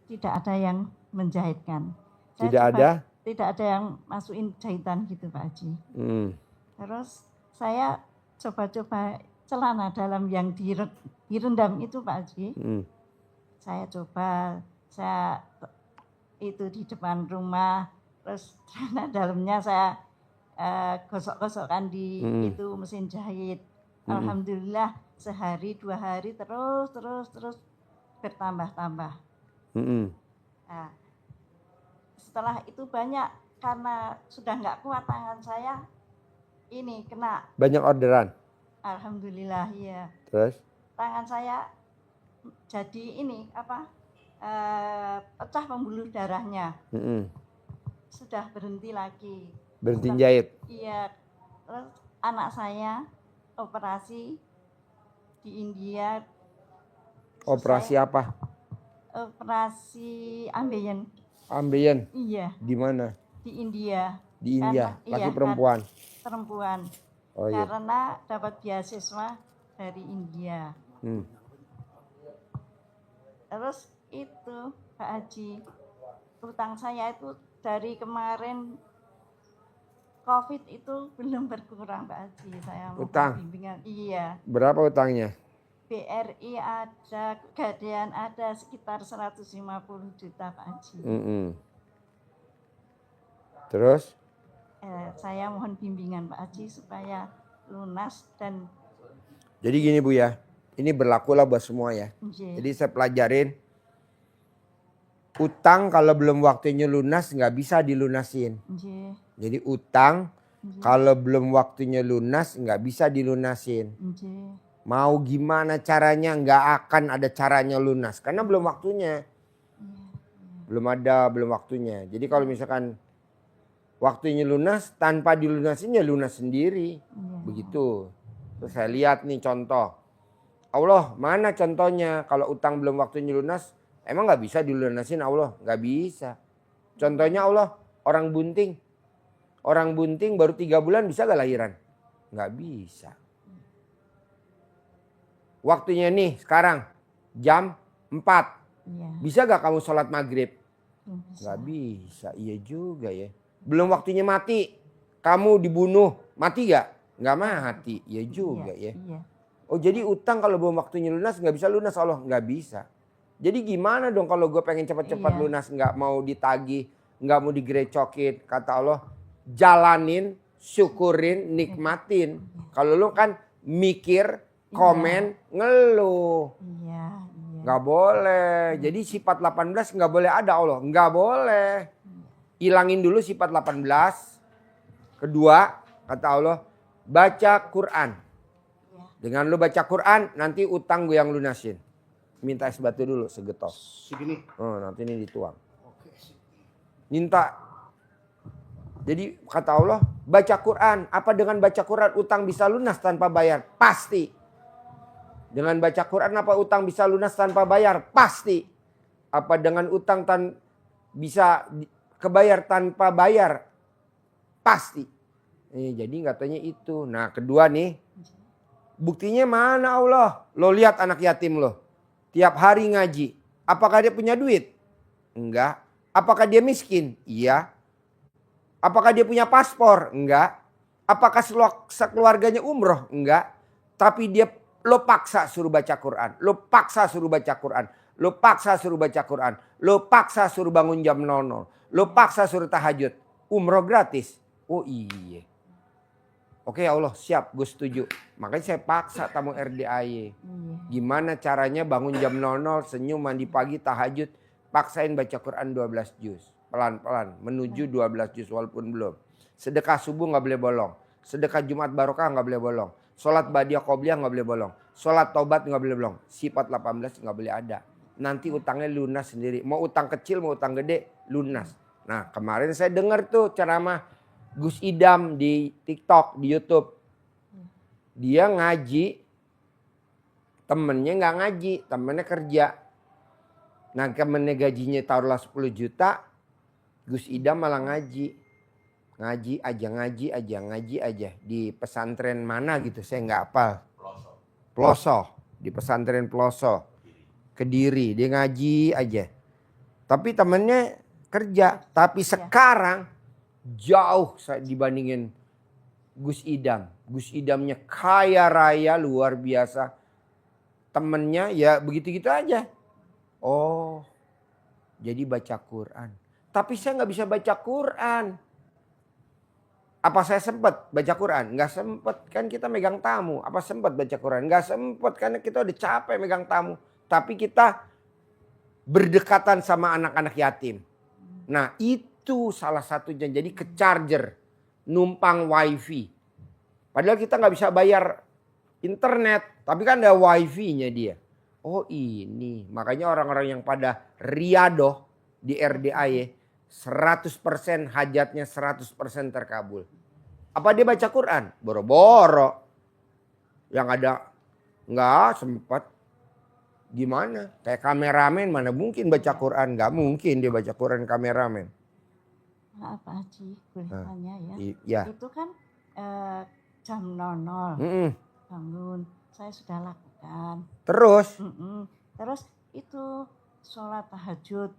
Tidak ada yang menjahitkan. Tidak ada yang masukin jahitan gitu Pak Haji. Terus saya coba-coba celana dalam yang direndam itu Pak Haji. Saya coba, saya itu di depan rumah, terus celana dalamnya saya gosok-gosokkan di itu mesin jahit. Alhamdulillah sehari 2 hari terus bertambah-tambah. Nah, setelah itu banyak karena sudah nggak kuat tangan saya ini kena. Banyak orderan? Alhamdulillah ya. Terus? Tangan saya jadi ini pecah pembuluh darahnya. Sudah berhenti lagi. Berhenti jahit? Iya. Terus anak saya operasi di India. Operasi apa? Operasi ambeien. Ambeien? Iya. Di mana? Di India. Di India? Karena, laki perempuan? Perempuan. Oh, iya. Karena dapat beasiswa dari India. Terus itu Pak Haji, utang saya itu dari kemarin COVID itu belum berkurang Pak Haji. Saya mau bimbingan. Iya. Berapa utangnya? BRI ada, Pegadaian ada sekitar 150 juta Pak Haji. Terus? Saya mohon bimbingan Pak Haji supaya lunas dan. Jadi gini Bu ya, ini berlakulah buat semua ya. Jadi saya pelajarin, utang kalau belum waktunya lunas nggak bisa dilunasin. Jadi utang kalau belum waktunya lunas nggak bisa dilunasin. Mau gimana caranya nggak akan ada caranya lunas karena belum waktunya. Belum waktunya. Jadi kalau misalkan waktunya lunas tanpa dilunasin ya lunas sendiri. Begitu. Terus saya lihat nih contoh. Allah mana contohnya kalau utang belum waktunya lunas emang nggak bisa dilunasin Allah? Nggak bisa. Contohnya Allah orang bunting. Orang bunting baru 3 bulan bisa gak lahiran? Nggak bisa. Waktunya nih sekarang jam 4. Bisa gak kamu sholat maghrib? Nggak bisa. Iya juga ya. Belum waktunya mati. Kamu dibunuh. Mati gak? Nggak mati. Iya juga ya. Oh jadi utang kalau belum waktunya lunas nggak bisa lunas Allah? Nggak bisa. Jadi gimana dong kalau gue pengen cepat-cepat lunas, nggak mau ditagih, nggak mau digerecokin. Kata Allah, jalanin, syukurin, nikmatin. Kalau lu kan mikir, komen, ngeluh. Nggak boleh. Jadi sifat 18 nggak boleh ada Allah. Nggak boleh. Hilangin dulu sifat 18. Kedua, kata Allah, baca Quran. Dengan lu baca Quran, nanti utang gue yang lunasin. Minta es batu dulu segetok. Segini. Oh, nanti ini dituang. Minta. Jadi kata Allah, baca Quran. Apa dengan baca Quran utang bisa lunas tanpa bayar? Pasti. Dengan baca Quran apa utang bisa lunas tanpa bayar? Pasti. Apa dengan utang bisa kebayar tanpa bayar? Pasti. Jadi katanya itu. Nah kedua nih. Buktinya mana Allah? Lo lihat anak yatim lo. Tiap hari ngaji. Apakah dia punya duit? Enggak. Apakah dia miskin? Iya. Apakah dia punya paspor? Enggak. Apakah sekeluarganya umroh? Enggak. Tapi lo paksa suruh baca Quran. Lo paksa suruh baca Quran. Lo paksa suruh baca Quran. Lo paksa suruh bangun jam 00. Lo paksa suruh tahajud. Umroh gratis. Oh iya. Oke ya Allah siap, gue setuju. Makanya saya paksa tamu RDAY. Gimana caranya bangun jam 00, senyum, mandi pagi, tahajud. Paksain baca Quran 12 juz. Pelan-pelan menuju 12 juz walaupun belum. Sedekah subuh gak boleh bolong. Sedekah Jumat Barokah gak boleh bolong. Sholat Badiah Qobliyah gak boleh bolong. Sholat Taubat gak boleh bolong. Sifat 18 gak boleh ada. Nanti utangnya lunas sendiri. Mau utang kecil mau utang gede lunas. Nah kemarin saya dengar tuh ceramah Gus Idam di TikTok, di YouTube. Dia ngaji, temennya nggak ngaji, temennya kerja. Nah temennya gajinya taruhlah 10 juta, Gus Idam malah ngaji. Ngaji aja. Di pesantren mana gitu, saya nggak hafal. Peloso, di pesantren Peloso. Kediri, dia ngaji aja. Tapi temennya kerja. Tapi sekarang jauh dibandingin Gus Idam. Gus Idamnya kaya raya luar biasa. Temennya ya begitu-gitu aja. Oh, jadi baca Quran. Tapi saya nggak bisa baca Quran. Apa saya sempat baca Quran? Nggak sempat, kan kita megang tamu. Apa sempat baca Quran? Nggak sempat, karena kita udah capek megang tamu. Tapi kita berdekatan sama anak-anak yatim. Nah itu salah satunya, jadi ke charger, numpang wifi. Padahal kita nggak bisa bayar internet, tapi kan ada wifi-nya dia. Oh ini, makanya orang-orang yang pada riadoh di RDAY 100% hajatnya 100% terkabul. Apa dia baca Quran? Boro-boro. Yang ada nggak sempat. Gimana? Kayak kameramen mana mungkin baca Quran? Nggak mungkin dia baca Quran kameramen. Maaf Pak Haji, boleh tanya ya. Iya. Itu kan jam 00 bangun, saya sudah lakukan. Terus? Terus itu sholat tahajud.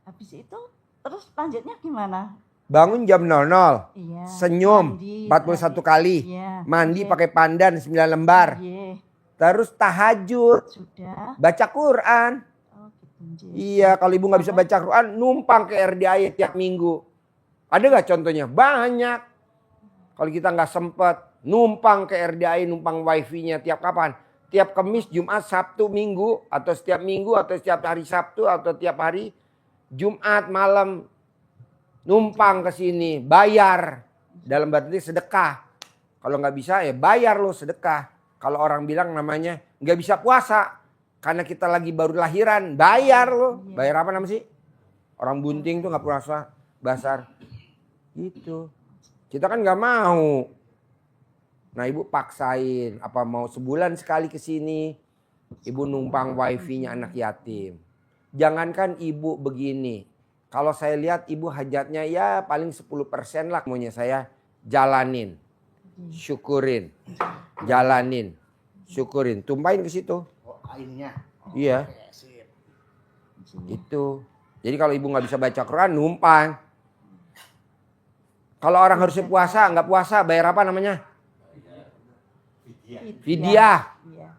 Habis itu terus lanjutnya gimana? Bangun jam 00. Iya. Senyum Mandi, 41 kali. Iya. Mandi Iya. pakai pandan 9 lembar. Iya. Terus tahajud. Sudah. Baca Quran. Oh gitu. Iya, kalau ibu nggak bisa baca Quran, numpang ke RDAY tiap minggu. Ada nggak contohnya? Banyak. Kalau kita nggak sempet, numpang ke RDAY, numpang wifi-nya tiap kapan? Tiap Kamis, Jumat, Sabtu, Minggu, atau setiap Minggu, atau setiap hari Sabtu, atau tiap hari Jumat malam. Numpang ke sini, bayar. Dalam berarti sedekah. Kalau nggak bisa ya bayar lo sedekah. Kalau orang bilang namanya nggak bisa puasa. Karena kita lagi baru lahiran, bayar lo. Bayar apa namanya sih? Orang bunting tuh nggak puasa, basar. Gitu. Kita kan nggak mau. Nah ibu paksain. Apa mau sebulan sekali ke sini. Ibu numpang wifi-nya anak yatim. Jangankan ibu begini. Kalau saya lihat ibu hajatnya ya paling 10% lah. Maunya saya jalanin. Syukurin. Jalanin. Syukurin. Tumpahin ke situ. Oh, airnya. Iya. Itu. Jadi kalau ibu nggak bisa baca Quran, numpang. Kalau orang harusnya puasa, nggak puasa, bayar apa namanya? Fidyah. Iya.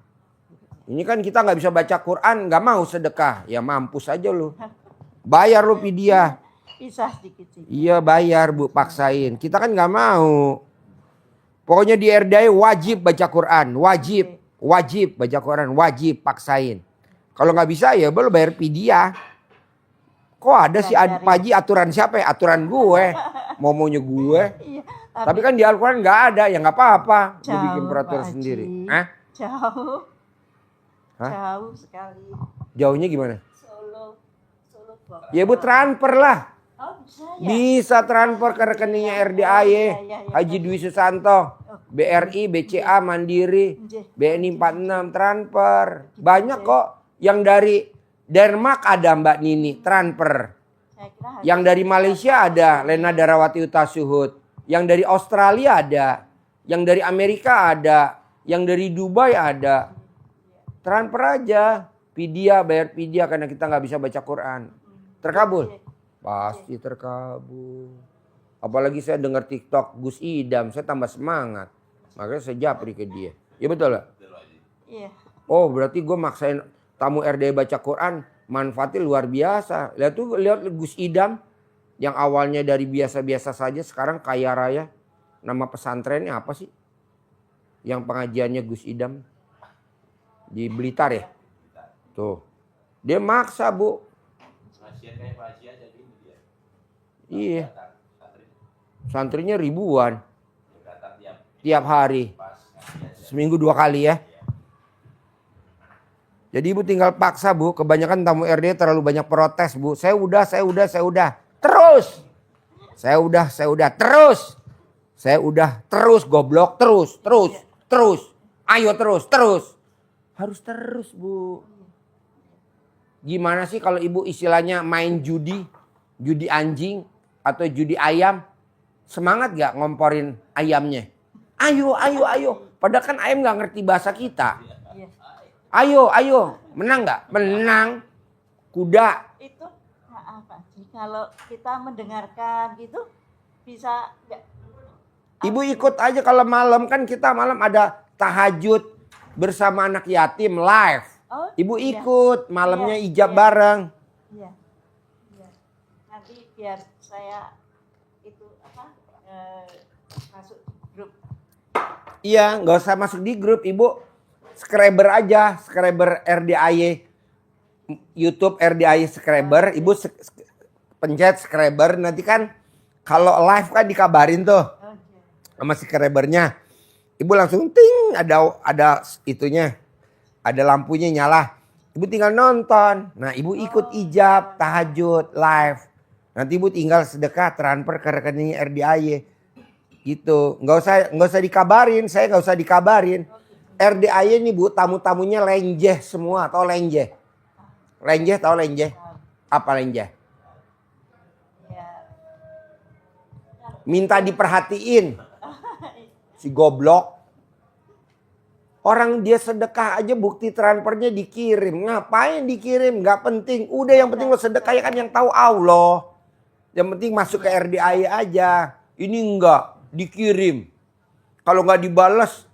Ini kan kita nggak bisa baca Quran, nggak mau sedekah. Ya mampus aja lu. Bayar lu fidyah. Bisa sedikit-sedikit. Iya bayar bu, paksain. Kita kan nggak mau. Pokoknya di RDAY wajib baca Quran. Wajib. Wajib baca Quran. Wajib paksain. Kalau nggak bisa ya belum bayar fidyah. Kok ada sih Pak Haji aturan siapa ya? Aturan gue. Maunya gue. Iya, Tapi kan di Al-Quran nggak ada. Ya nggak apa-apa. Gue jauh, bikin peraturan Pak Haji. sendiri. Hah? Jauh. Hah? Jauh sekali. Jauhnya gimana? Solo Bogor. Ya bu transfer lah. Oh bisa ya? Bisa transfer ke rekeningnya RDAY. Haji Dwi Susanto. BRI, BCA, Mandiri, BNI 46 transfer. Banyak kok. Yang dari Denmark ada Mbak Nini transfer. Saya kira harus Yang dari Malaysia ada Lena Darawati Utasuhud. Yang dari Australia ada. Yang dari Amerika ada. Yang dari Dubai ada. Transfer aja. Fidyah, bayar fidyah karena kita nggak bisa baca Quran. Terkabul? Pasti terkabul. Apalagi saya dengar TikTok Gus Idam, saya tambah semangat. Makanya saya japri ke dia. Ya betul lah? Iya. Oh berarti gue maksain tamu RDAY baca Quran, manfaatnya luar biasa. Lihat Gus Idam yang awalnya dari biasa-biasa saja sekarang kaya raya. Nama pesantrennya apa sih? Yang pengajiannya Gus Idam di Blitar ya? Tuh. Dia maksa bu. Iya. Santrinya ribuan. Tiap hari. Seminggu 2 kali ya. Jadi ibu tinggal paksa bu. Kebanyakan tamu RDAY terlalu banyak protes bu. Saya udah. Terus. Saya udah. Terus. Saya udah. Terus goblok. Terus. Ayo terus. Harus terus bu. Gimana sih kalau ibu istilahnya main judi. Judi anjing. Atau judi ayam. Semangat gak ngomporin ayamnya? Ayo. Padahal kan ayam gak ngerti bahasa kita. Iya. Ayo, ayo. Menang nggak? Menang. Kuda. Itu maaf Pak Haji, kalau kita mendengarkan gitu bisa nggak? Ibu ikut aja kalau malam, kan kita malam ada tahajud bersama anak yatim live. Oh, Ibu iya. ikut, malamnya Iya, ijab iya. bareng. Iya, iya. Nanti biar saya itu masuk grup. Iya, nggak usah masuk di grup, Ibu. Subscriber aja, subscriber RDAY. YouTube RDAY subscriber, Ibu pencet subscriber, nanti kan kalau live kan dikabarin tuh Oh, iya. sama subscribernya. Ibu langsung ting, ada itunya. Ada lampunya nyala. Ibu tinggal nonton. Nah, Ibu ikut ijab, tahajud, live. Nanti Ibu tinggal sedekah, transfer ke rekeningnya RDAY. Gitu. Nggak usah dikabarin. Saya nggak usah dikabarin. RDAY ini Bu, tamu-tamunya lenjeh semua. Tahu lenjeh? Lenjeh, tahu lenjeh? Apa lenjeh? Ya. Minta diperhatiin. Si goblok. Orang dia sedekah aja bukti transfernya dikirim. Ngapain dikirim? Gak penting. Udah yang penting lo sedekah ya kan yang tahu Allah. Yang penting masuk ke RDAY aja. Ini enggak. Dikirim. Kalau nggak dibalas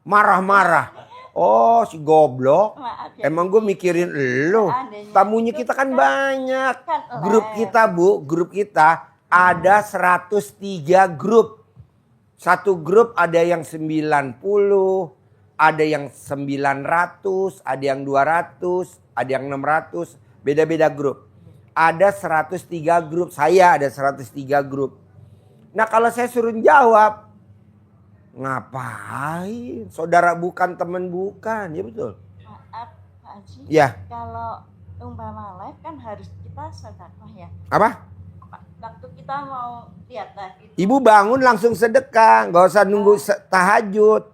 marah-marah. Oh si goblok. Maaf ya. Emang gue mikirin lo. Tamunya kita kan banyak. Grup kita Bu. Grup kita ada 103 grup. Satu grup ada yang 90. Ada yang 900, ada yang 200, ada yang 600, beda-beda grup. Ada 103 grup, saya ada 103 grup. Nah kalau saya suruh jawab, ngapain? Saudara bukan, teman bukan, ya betul. Maaf Pak Haji, Ya. kalau umpama live kan harus kita sedekah ya. Apa? Waktu kita mau lihat live itu. Ibu bangun langsung sedekah, nggak usah nunggu tahajud.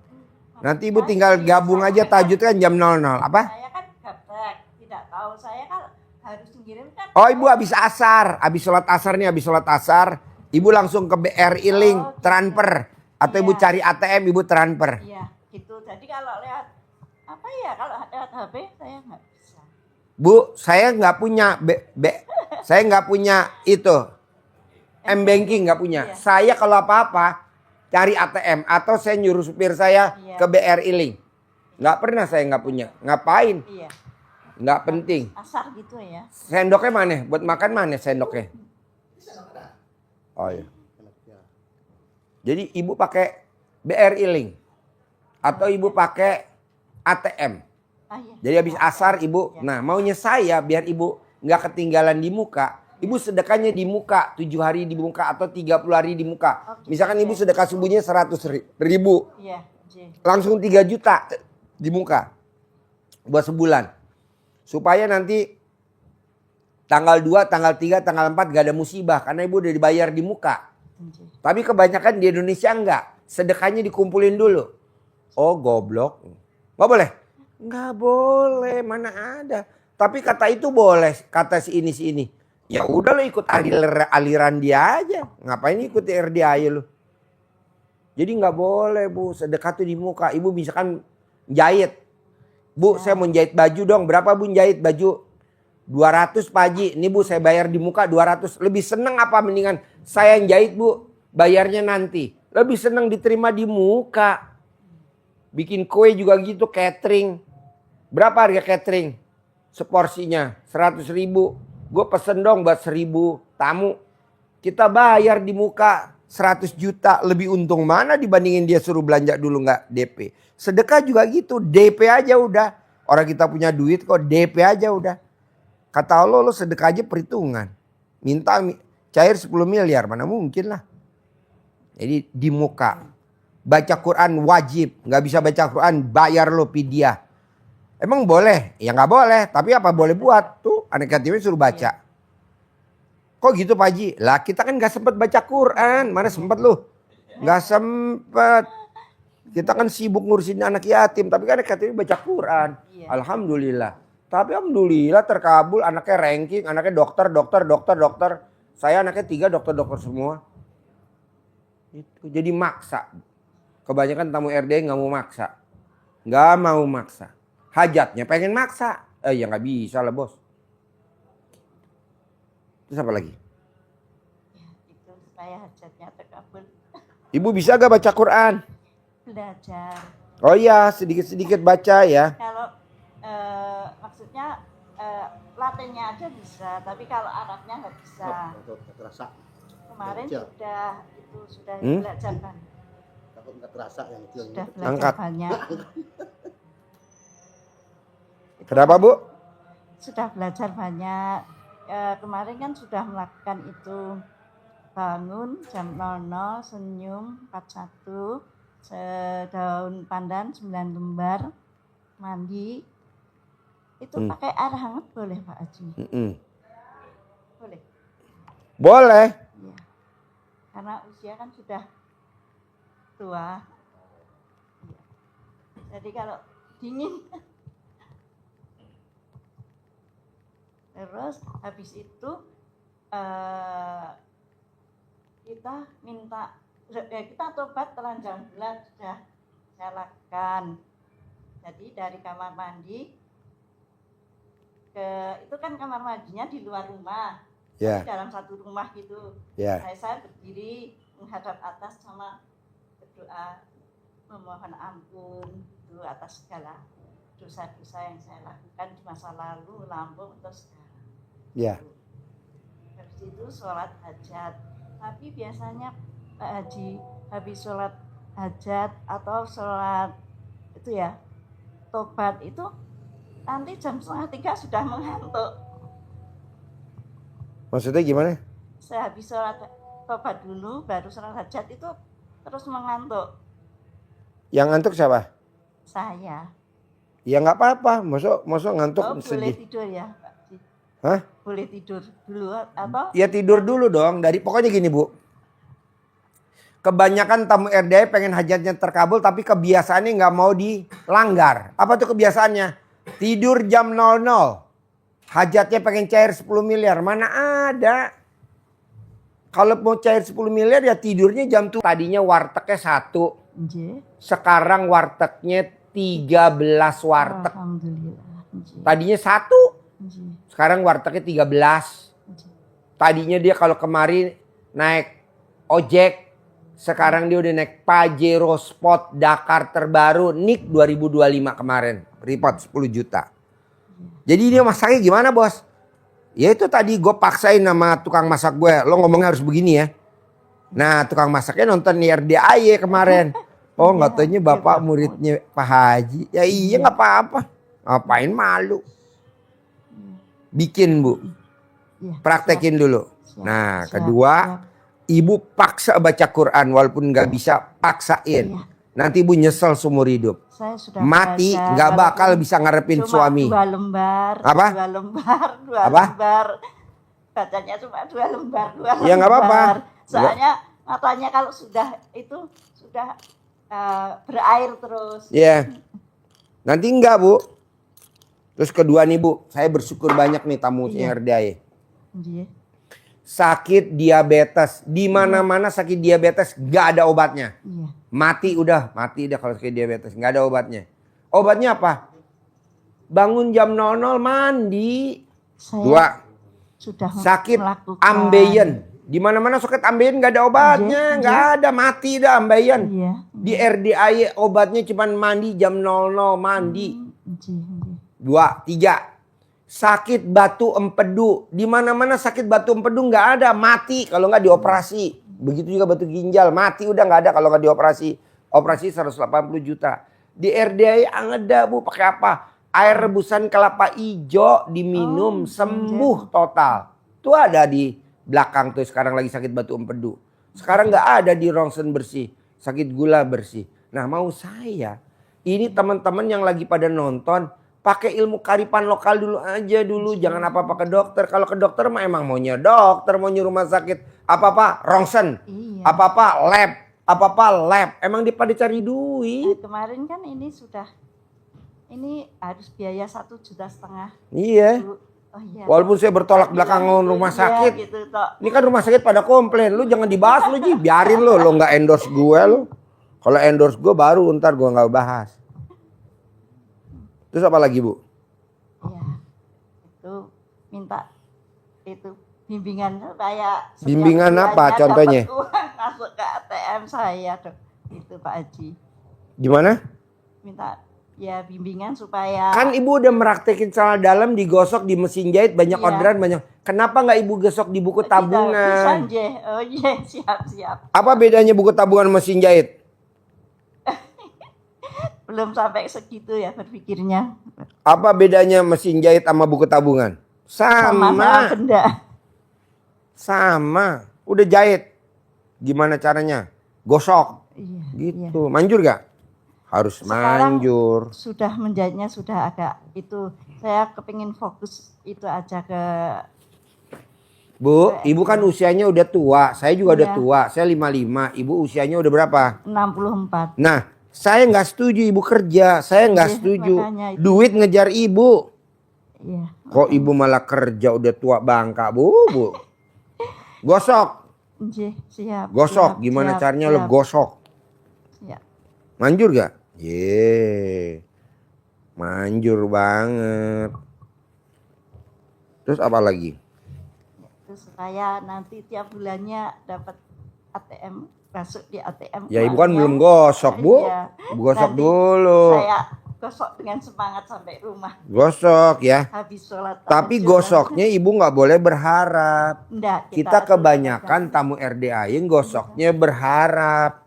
Nanti Ibu tinggal gabung aja tahajud kan jam 00. Apa? Saya kan gaptek, tidak tahu. Saya kan harus mengirimkan. Oh Ibu habis asar. Habis sholat asar nih, habis sholat asar. Ibu langsung ke BRI Link, transfer. Atau Ibu cari ATM, Ibu transfer. Iya, gitu. Jadi kalau lewat, apa ya, kalau lewat HP saya nggak bisa. Bu, saya nggak punya, saya nggak punya itu. M-Banking nggak punya. Iya. Saya kalau apa-apa, cari ATM atau saya nyuruh supir saya ke BRI Link. Nggak pernah saya nggak punya. Ngapain? Iya. Nggak penting. Asar gitu ya. Sendoknya mana? Buat makan mana sendoknya? Oh iya. Jadi Ibu pakai BRI Link atau Ibu pakai ATM. Ah, iya. Jadi habis asar Ibu, nah maunya saya biar Ibu nggak ketinggalan di muka. Ibu sedekahnya di muka, 7 hari di muka atau 30 hari di muka. Misalkan Ibu sedekah subuhnya 100.000. Iya. Langsung 3 juta di muka. Buat sebulan. Supaya nanti tanggal 2, tanggal 3, tanggal 4 gak ada musibah. Karena Ibu udah dibayar di muka. Tapi kebanyakan di Indonesia enggak. Sedekahnya dikumpulin dulu. Oh goblok. Nggak boleh? Nggak boleh, mana ada. Tapi kata itu boleh, kata si ini. Ya udah lo ikut aliran dia aja. Ngapain ikut RDAY lo? Jadi nggak boleh Bu, sedekah tuh di muka. Ibu misalkan jahit. Bu, saya mau jahit baju dong. Berapa Bu jahit baju? 200 Pak Haji. Ini Bu saya bayar di muka 200. Lebih seneng apa mendingan saya yang jahit Bu? Bayarnya nanti. Lebih seneng diterima di muka. Bikin kue juga gitu, catering. Berapa harga catering? Seporsinya 100.000. Gue pesen dong buat 1.000 tamu. Kita bayar di muka 100 juta. Lebih untung mana dibandingin dia suruh belanja dulu nggak DP. Sedekah juga gitu. DP aja udah. Orang kita punya duit kok DP aja udah. Kata Allah lo sedekah aja perhitungan. Minta cair 10 miliar. Mana mungkin lah. Jadi di muka. Baca Quran wajib. Nggak bisa baca Quran bayar lo pidyah. Emang boleh? Ya nggak boleh. Tapi apa boleh buat? Tuh anak yatimnya suruh baca. Kok gitu Pak Haji? Lah kita kan nggak sempet baca Quran. Mana sempet lu? Nggak sempet. Kita kan sibuk ngurusin anak yatim. Tapi kan anak yatim baca Quran. Alhamdulillah. Tapi alhamdulillah terkabul. Anaknya ranking. Anaknya dokter. Saya anaknya 3 dokter semua. Itu jadi maksa. Kebanyakan tamu RD nggak mau maksa. Nggak mau maksa. Hajatnya pengen maksa. Ya nggak bisa lah bos. Terus apa lagi? Ya, itu saya hajatnya terkabul. Ibu bisa gak baca Quran? Belajar. Oh iya, sedikit-sedikit baca ya. Kalau maksudnya Latinnya aja bisa, tapi kalau Arabnya nggak bisa. Terasa. Kemarin sudah belajar kan. Takut nggak terasa yang itu. Sudah belajar Angkat. banyak. Kenapa Bu? Sudah belajar banyak. Kemarin kan sudah melakukan itu. Bangun jam 00, senyum 41, daun pandan 9 lembar, mandi. Itu pakai air hangat boleh Pak Haji? Boleh? Boleh. Iya. Karena usia kan sudah tua. Iya. Jadi kalau dingin. Terus habis itu kita minta, kita tobat telanjang bulan sudah saya lakukan. Jadi dari kamar mandi itu kan kamar mandinya di luar rumah, Ya. dalam satu rumah gitu. Ya. Saya berdiri menghadap atas sama berdoa memohon ampun itu atas segala dosa-dosa yang saya lakukan di masa lalu, lampau atau sekarang. Ya. Habis itu sholat hajat. Tapi biasanya Pak Haji habis sholat hajat atau sholat itu ya tobat itu nanti jam 2:30 sudah mengantuk. Maksudnya gimana? Saya habis sholat tobat dulu baru sholat hajat itu terus mengantuk. Yang ngantuk siapa? Saya. Ya nggak apa-apa. Masuk ngantuk Boleh sedih. tidur ya Pak Haji? Hah? Boleh tidur dulu atau? Ya tidur dulu dong. Pokoknya gini Bu. Kebanyakan tamu RDI pengen hajatnya terkabul tapi kebiasaannya nggak mau dilanggar. Apa tuh kebiasaannya? Tidur jam 00. Hajatnya pengen cair 10 miliar. Mana ada? Kalau mau cair 10 miliar ya tidurnya jam tuh. Tadinya wartegnya 1. Nggih. Sekarang wartegnya 13 warteg. Alhamdulillah. Nggih. Tadinya 1. Nggih. Sekarang wartegnya 13. Nggih. Tadinya dia kalau kemarin naik ojek. Sekarang dia udah naik Pajero Sport Dakar terbaru NIK 2025 kemarin. Report 10 juta. Jadi dia masaknya gimana bos? Ya itu tadi gue paksain sama tukang masak gue. Lo ngomongnya harus begini ya. Nah tukang masaknya nonton RDAY kemarin. Oh nggak taunya bapak muridnya Pak Haji. Ya iya nggak apa-apa. Ngapain malu. Bikin Bu. Praktekin dulu. Nah kedua. Ibu paksa baca Quran walaupun nggak bisa paksain. Nanti ibu nyesel seumur hidup. Saya sudah mati nggak bakal bisa ngarepin suami. 2 lembar. Apa? 2 lembar. 2 Apa? lembar. Bacanya cuma 2 lembar. 2 lembar. Ya nggak apa-apa. Soalnya matanya kalau sudah itu sudah berair terus. Iya. Nanti enggak Bu. Terus kedua nih Bu, saya bersyukur banyak nih tamu RDI. Iya. Sakit diabetes, di mana-mana sakit diabetes gak ada obatnya. Iya. Mati udah kalau sakit diabetes gak ada obatnya. Obatnya apa? Bangun jam 00 mandi. Saya sudah sakit melakukan ambeien. Di mana-mana sakit ambeien gak ada obatnya, gak ada, mati dah ambeien. Iya. Di RDAY obatnya cuma mandi jam 00 mandi. 2, 3. Sakit batu empedu, di mana-mana sakit batu empedu nggak ada, mati kalau nggak dioperasi. Begitu juga batu ginjal, mati udah nggak ada kalau nggak dioperasi. Operasi 180 juta. Di RDI ada Bu, pakai apa? Air rebusan kelapa hijau diminum sembuh total. Itu ada di belakang tuh sekarang lagi sakit batu empedu. Sekarang nggak ada di rongsen bersih, sakit gula bersih. Nah mau saya, ini teman-teman yang lagi pada nonton. Pakai ilmu kearifan lokal dulu aja dulu. Jangan apa-apa ke dokter. Kalau ke dokter mah emang maunya dokter. Maunya rumah sakit. Apa-apa rongsen. Iya. Apa-apa lab. Apa-apa lab. Emang dia pada cari duit. Kemarin kan ini harus biaya 1,5 juta. Iya. Oh, iya. Walaupun saya bertolak belakang rumah sakit. Iya, gitu, toh. Ini kan rumah sakit pada komplain. Lu jangan dibahas lu Ji. Biarin lu. Lu gak endorse gue lu. Kalau endorse gue baru ntar gue gak bahas. Terus apa lagi Bu? Ya, itu minta itu bimbingan supaya setiap Bimbingan apa bulannya contohnya? dapat uang masuk ke ATM saya dok. Itu Pak Haji. Gimana? Minta ya bimbingan supaya Kan Ibu udah meraktekin celana dalam digosok di mesin jahit banyak Iya. orderan banyak. Kenapa nggak Ibu gosok di buku Bisa, tabungan? Nje. Oh iya, siap. Apa bedanya buku tabungan mesin jahit? Belum sampai segitu ya berpikirnya. Apa bedanya mesin jahit sama buku tabungan? Sama benda. Sama. Udah jahit. Gimana caranya? Gosok. Iya. Gitu. Manjur gak? Harus Sekarang manjur. sudah menjahitnya sudah agak itu. Saya kepingin fokus itu aja ke Bu, Ibu kan usianya udah tua. Saya juga udah Iya. tua. Saya 55. Ibu usianya udah berapa? 64. Nah, saya nggak setuju Ibu kerja. Saya nggak Iya, setuju. makanya itu. Duit ngejar Ibu. Iya. Kok Ibu malah kerja udah tua bangka, Bu? Gosok. Nje, siap. Gosok. siap, Gimana siap, caranya lo siap, gosok? siap. Manjur gak? Ye. Manjur banget. Terus apa lagi? Itu supaya nanti tiap bulannya dapat ATM, masuk di ATM. Ya Ibu kan uangnya. belum gosok, Bu. Iya. Ibu gosok Nanti dulu. Saya gosok dengan semangat sampai rumah. Gosok ya. Habis sholat. Tapi tahajud. gosoknya Ibu nggak boleh berharap. Enggak, Kita kebanyakan tamu RDA yang gosoknya berharap.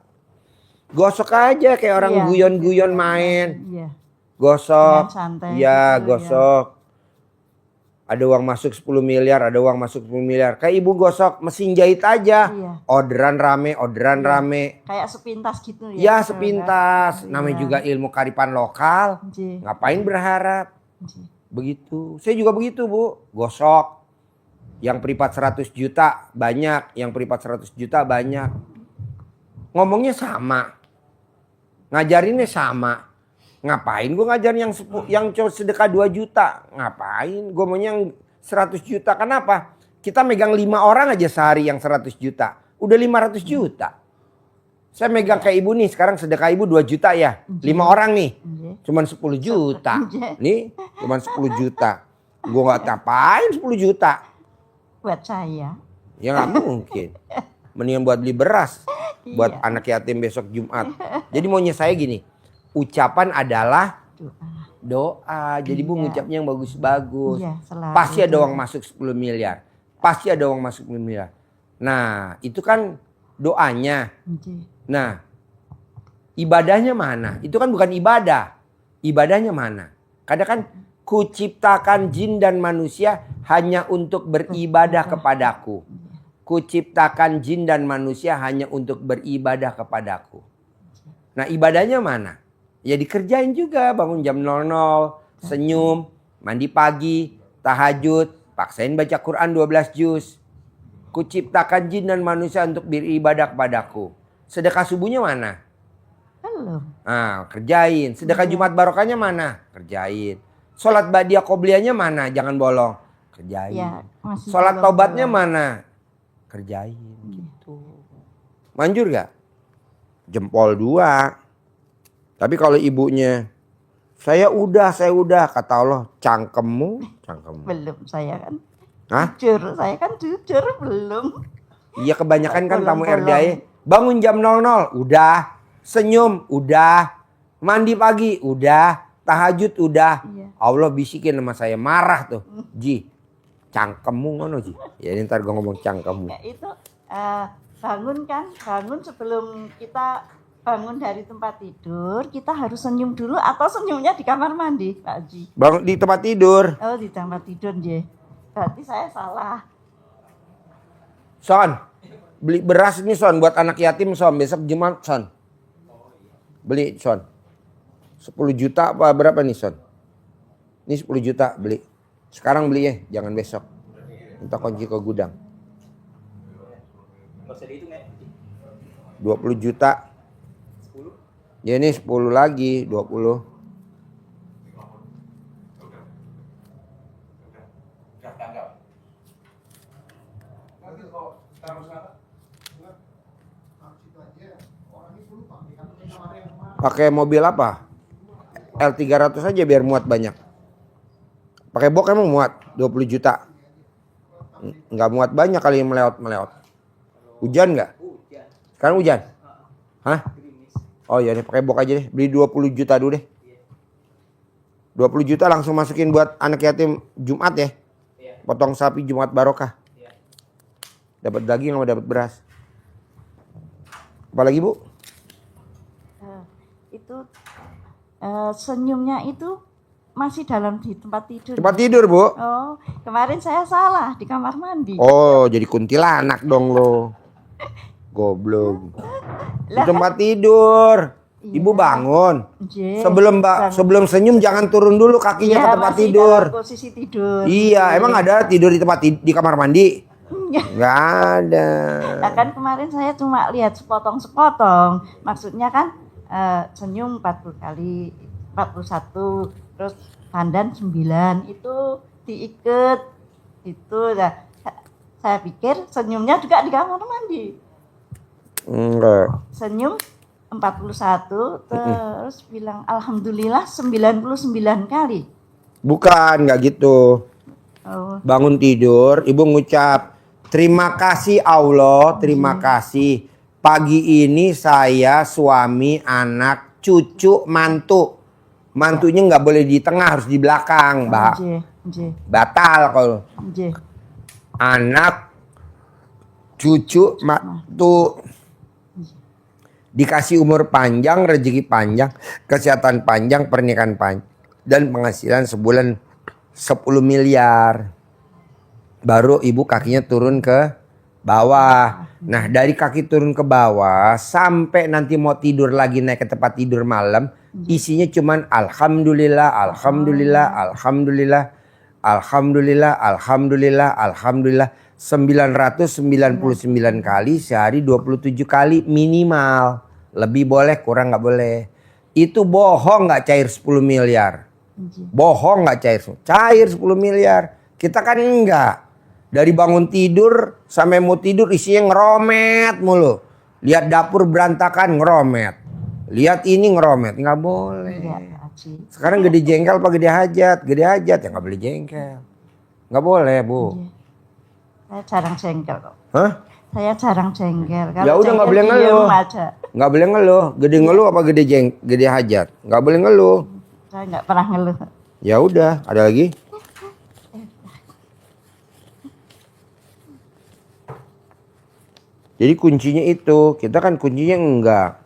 Gosok aja kayak orang Iya, guyon-guyon gitu, main. Iya. Gosok. Dengan santai Ya, gitu, gosok. Ada uang masuk 10 miliar, ada uang masuk 10 miliar. Kayak Ibu gosok mesin jahit aja. Iya. Orderan rame, orderan Iya. rame. Kayak sepintas gitu ya. Ya sepintas. Iya. Namanya juga ilmu karipan lokal. Nje, Ngapain berharap? nje. Begitu. Saya juga begitu Bu. Gosok. Yang privat 100 juta banyak. Yang privat 100 juta banyak. Ngomongnya sama. Ngajarinnya sama. Ngapain gue ngajar yang sedekah 2 juta? Ngapain? Gue maunya yang 100 juta. Kenapa? Kita megang 5 orang aja sehari yang 100 juta. Udah 500 juta. Saya megang kayak Ibu nih. Sekarang sedekah Ibu 2 juta ya. 5 orang nih. Nje. Cuman 10 juta. Nje. Nih cuman 10 juta. Gue gak ngapain 10 juta. Buat saya. Ya gak mungkin. Mendingan buat beli beras. Buat Iya. anak yatim besok Jumat. Jadi maunya saya gini. Ucapan adalah doa. Jadi Bu Iya. ngucapnya yang bagus-bagus. Iya, selalu. Pasti ada uang masuk 10 miliar. Pasti ada uang masuk 10 miliar. Nah itu kan doanya. Nje. Nah ibadahnya mana? Itu kan bukan ibadah. Ibadahnya mana? Kadang kan kuciptakan jin dan manusia hanya untuk beribadah kepadaku. Kuciptakan jin dan manusia hanya untuk beribadah kepadaku. Nah ibadahnya mana? Ya dikerjain juga, bangun jam 00, senyum, mandi pagi, tahajud, paksain baca Quran 12 juz. Kuciptakan jin dan manusia untuk beribadah kepadaku. Sedekah subuhnya mana? Belum. Nah, kerjain. Sedekah Jumat barokahnya mana? Kerjain. Sholat ba'diyah qobliyahnya mana? Jangan bolong. Kerjain. Ya, masih Sholat belum taubatnya belum. mana? Kerjain gitu. Manjur gak? Jempol 2. Tapi kalau ibunya, saya udah, kata Allah, cangkemmu. Belum saya kan. Hah? Jujur, saya kan jujur belum. Iya kebanyakan kan tamu Bolong-bolong. RDA. Bangun jam 00, udah. Senyum, udah. Mandi pagi, udah. Tahajud, udah. Iya. Allah bisikin sama saya, marah tuh. Ji, cangkemmu ngono Ji. Ya ini ntar gue ngomong cangkemmu. Ya itu bangun sebelum kita bangun dari tempat tidur, kita harus senyum dulu atau senyumnya di kamar mandi, Pak Haji? Bangun di tempat tidur. Oh, di tempat tidur, nje. Berarti saya salah. Son, beli beras nih Son buat anak yatim Son. Besok Jumat Son. Beli Son. 10 juta apa berapa nih Son? Ini 10 juta beli. Sekarang beli ya, jangan besok. Minta kunci ke gudang. 20 juta. 10? Ya ini 10 lagi, 20. Pakai mobil apa? L300 aja biar muat banyak. Pakai box emang muat 20 juta. Nggak muat banyak kali yang meleot. Hujan nggak? Sekarang hujan? Hah? Oh iya deh, pakai box aja deh. Beli 20 juta dulu deh. 20 juta langsung masukin buat anak yatim Jumat ya. Potong sapi Jumat barokah. Dapat daging sama dapat beras. Apalagi Bu? Itu senyumnya itu masih di tempat tidur. Tempat tidur Bu? Oh, kemarin saya salah di kamar mandi. Oh, jadi kuntilanak dong lo. Goblok. Di tempat tidur. Ibu bangun. Sebelum senyum jangan turun dulu kakinya ke tempat tidur. Posisi tidur. Iya, emang ada tidur di tempat di kamar mandi? Nggak ada. Nah, kan kemarin saya cuma lihat sepotong-sepotong. Maksudnya kan senyum 40 kali, 41, terus pandan 9 itu diikat. Itu saya pikir senyumnya juga di kamar mandi. Enggak. Senyum 41 terus bilang alhamdulillah 99 kali. Bukan, nggak gitu. Oh. Bangun tidur, ibu ngucap, terima kasih Allah, terima kasih. Pagi ini saya, suami, anak, cucu, mantu. Mantunya nggak boleh di tengah, harus di belakang, Mbak. Batal kalau. Anak, cucu, mantu. Dikasih umur panjang, rezeki panjang, kesehatan panjang, pernikahan panjang, dan penghasilan sebulan 10 miliar. Baru ibu kakinya turun ke bawah. Nah, dari kaki turun ke bawah sampai nanti mau tidur lagi naik ke tempat tidur malam, isinya cuman alhamdulillah, alhamdulillah, alhamdulillah, alhamdulillah, alhamdulillah, alhamdulillah. 999 kali sehari, 27 kali minimal. Lebih boleh, kurang nggak boleh. Itu bohong nggak cair 10 miliar. Bohong nggak cair. Cair 10 miliar. Kita kan enggak. Dari bangun tidur sampai mau tidur isinya ngeromet mulu. Lihat dapur berantakan ngeromet. Lihat ini ngeromet. Nggak boleh. Sekarang gede jengkel apa gede hajat? Gede hajat ya nggak boleh jengkel. Nggak boleh Bu. Saya jarang jengkel kok. Hah? Saya jarang jengkel. Ya udah nggak boleh ngeluh. Nggak boleh ngeluh. Gede ngeluh apa gede hajat? Nggak boleh ngeluh. Saya nggak pernah ngeluh. Ya udah, ada lagi? Jadi kuncinya itu, kita kan kuncinya enggak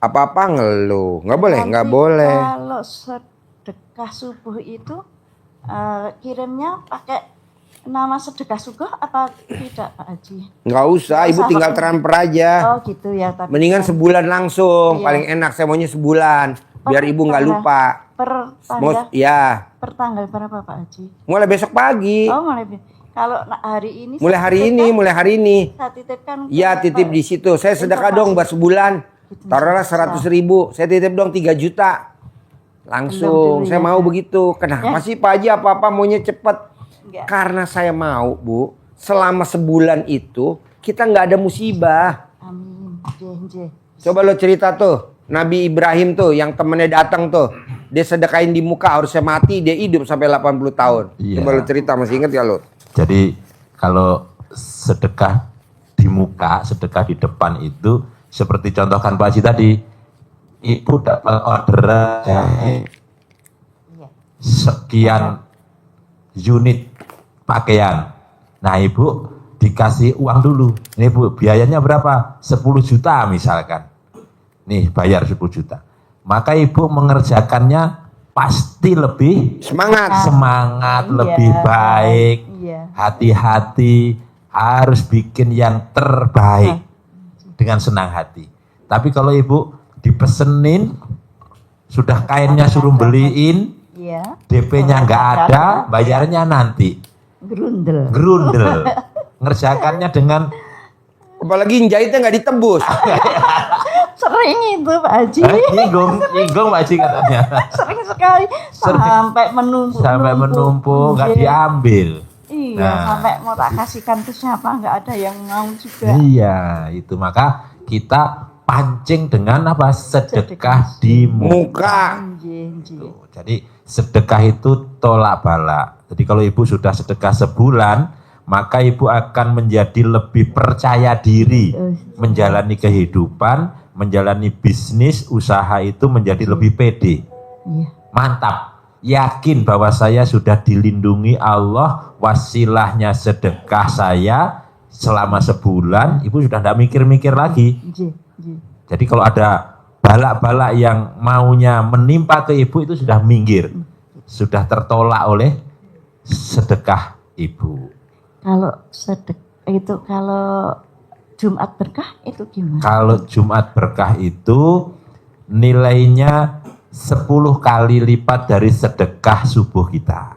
apa-apa ngeluh. Nggak boleh, nggak boleh. Kalau sedekah subuh itu kirimnya pakai nama sedekah subuh apa tidak Pak Haji? Nggak usah, ibu tinggal transfer aja. Oh gitu ya. Tapi mendingan sebulan langsung, paling enak. Saya maunya sebulan, biar ibu nggak lupa. Per tanggal? Ya. Per tanggal berapa Pak Haji? Mulai besok pagi. Oh mulai. Kalau hari ini. Mulai hari ini. Saya titipkan. Iya titip di situ. Saya sedekah dong buat sebulan. Taruhlah 100.000. Saya titip dong 3 juta. Langsung. Saya mau begitu. Kenapa sih Pak Haji apa-apa maunya cepet? Karena saya mau Bu, selama sebulan itu kita nggak ada musibah. Amin. Coba lo cerita tuh, Nabi Ibrahim tuh yang temennya datang tuh, dia sedekain di muka harusnya mati, dia hidup sampai 80 tahun. Iya. Coba lo cerita, masih inget ya lo? Jadi kalau sedekah di muka, sedekah di depan itu seperti contohkan Pak Haji tadi, ibu dapat orderan sekian unit pakaian. Nah ibu dikasih uang dulu. Nih bu, biayanya berapa? 10 juta misalkan. Nih bayar 10 juta. Maka ibu mengerjakannya pasti lebih semangat, lebih baik. Hati-hati, harus bikin yang terbaik dengan senang hati. Tapi kalau ibu dipesenin, sudah kainnya suruh beliin, DP-nya nggak ada, bayarnya nanti. Gerundel. Ngerjakannya dengan, apalagi jahitnya nggak ditebus. Sering itu Pak Haji. Nyinggung Pak Haji katanya. Sering sekali. Sampai menumpuk nggak diambil. Iya, sampai mau tak kasihkan ke siapa nggak ada yang mau juga. Iya, itu maka kita pancing dengan apa? Sedekah di muka. Jadi sedekah itu tolak balak. Jadi kalau ibu sudah sedekah sebulan, maka ibu akan menjadi lebih percaya diri menjalani kehidupan, menjalani bisnis, usaha itu menjadi lebih pede. Mantap, yakin bahwa saya sudah dilindungi Allah, wasilahnya sedekah saya selama sebulan, ibu sudah tidak mikir-mikir lagi. Jadi kalau ada balak-balak yang maunya menimpa ke ibu itu sudah minggir, sudah tertolak oleh sedekah ibu. Kalau kalau Jumat berkah itu gimana? Kalau Jumat berkah itu nilainya 10 kali lipat dari sedekah subuh kita.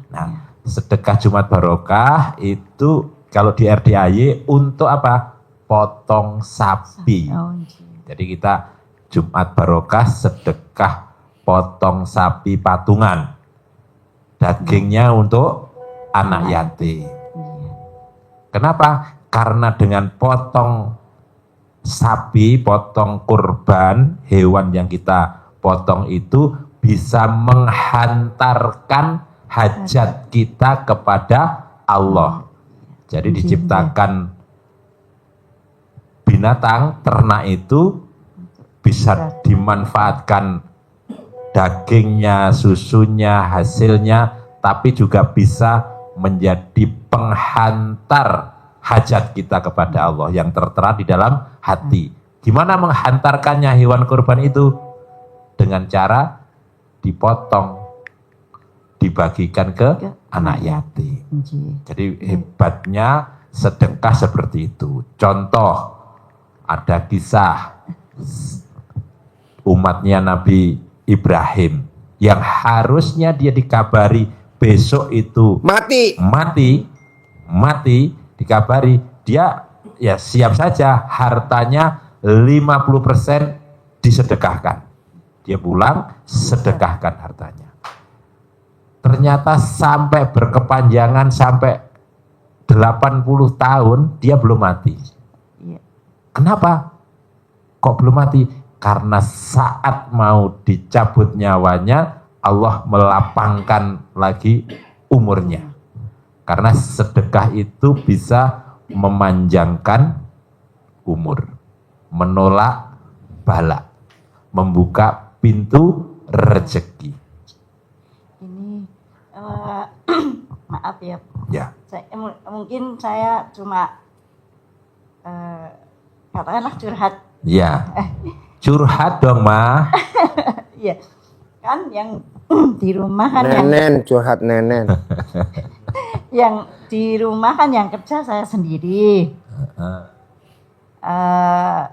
Nah, sedekah Jumat barokah itu kalau di RDAY untuk apa? Potong sapi. Jadi kita Jumat barokah sedekah potong sapi patungan. Dagingnya untuk anak yatim. Kenapa? Karena dengan potong sapi, potong kurban, hewan yang kita potong itu bisa menghantarkan hajat kita kepada Allah. Jadi diciptakan binatang ternak itu bisa dimanfaatkan dagingnya, susunya, hasilnya, tapi juga bisa menjadi penghantar hajat kita kepada Allah yang tertera di dalam hati. Gimana menghantarkannya hewan kurban itu? Dengan cara dipotong, dibagikan ke anak yatim. Jadi hebatnya sedekah seperti itu. Contoh, ada kisah umatnya Nabi Ibrahim yang harusnya dia dikabari besok itu mati, dikabari, dia ya siap saja hartanya 50% disedekahkan. Dia pulang, sedekahkan hartanya. Ternyata sampai berkepanjangan sampai 80 tahun dia belum mati. Kenapa? Kok belum mati? Karena saat mau dicabut nyawanya, Allah melapangkan lagi umurnya. Karena sedekah itu bisa memanjangkan umur, menolak bala, membuka pintu rezeki. Ini maaf ya. Ya. Mungkin saya cuma katakanlah curhat. Ya. Curhat dong, Ma. Iya. Kan yang di rumah kan curhat nenen. yang di rumah kan yang kerja saya sendiri.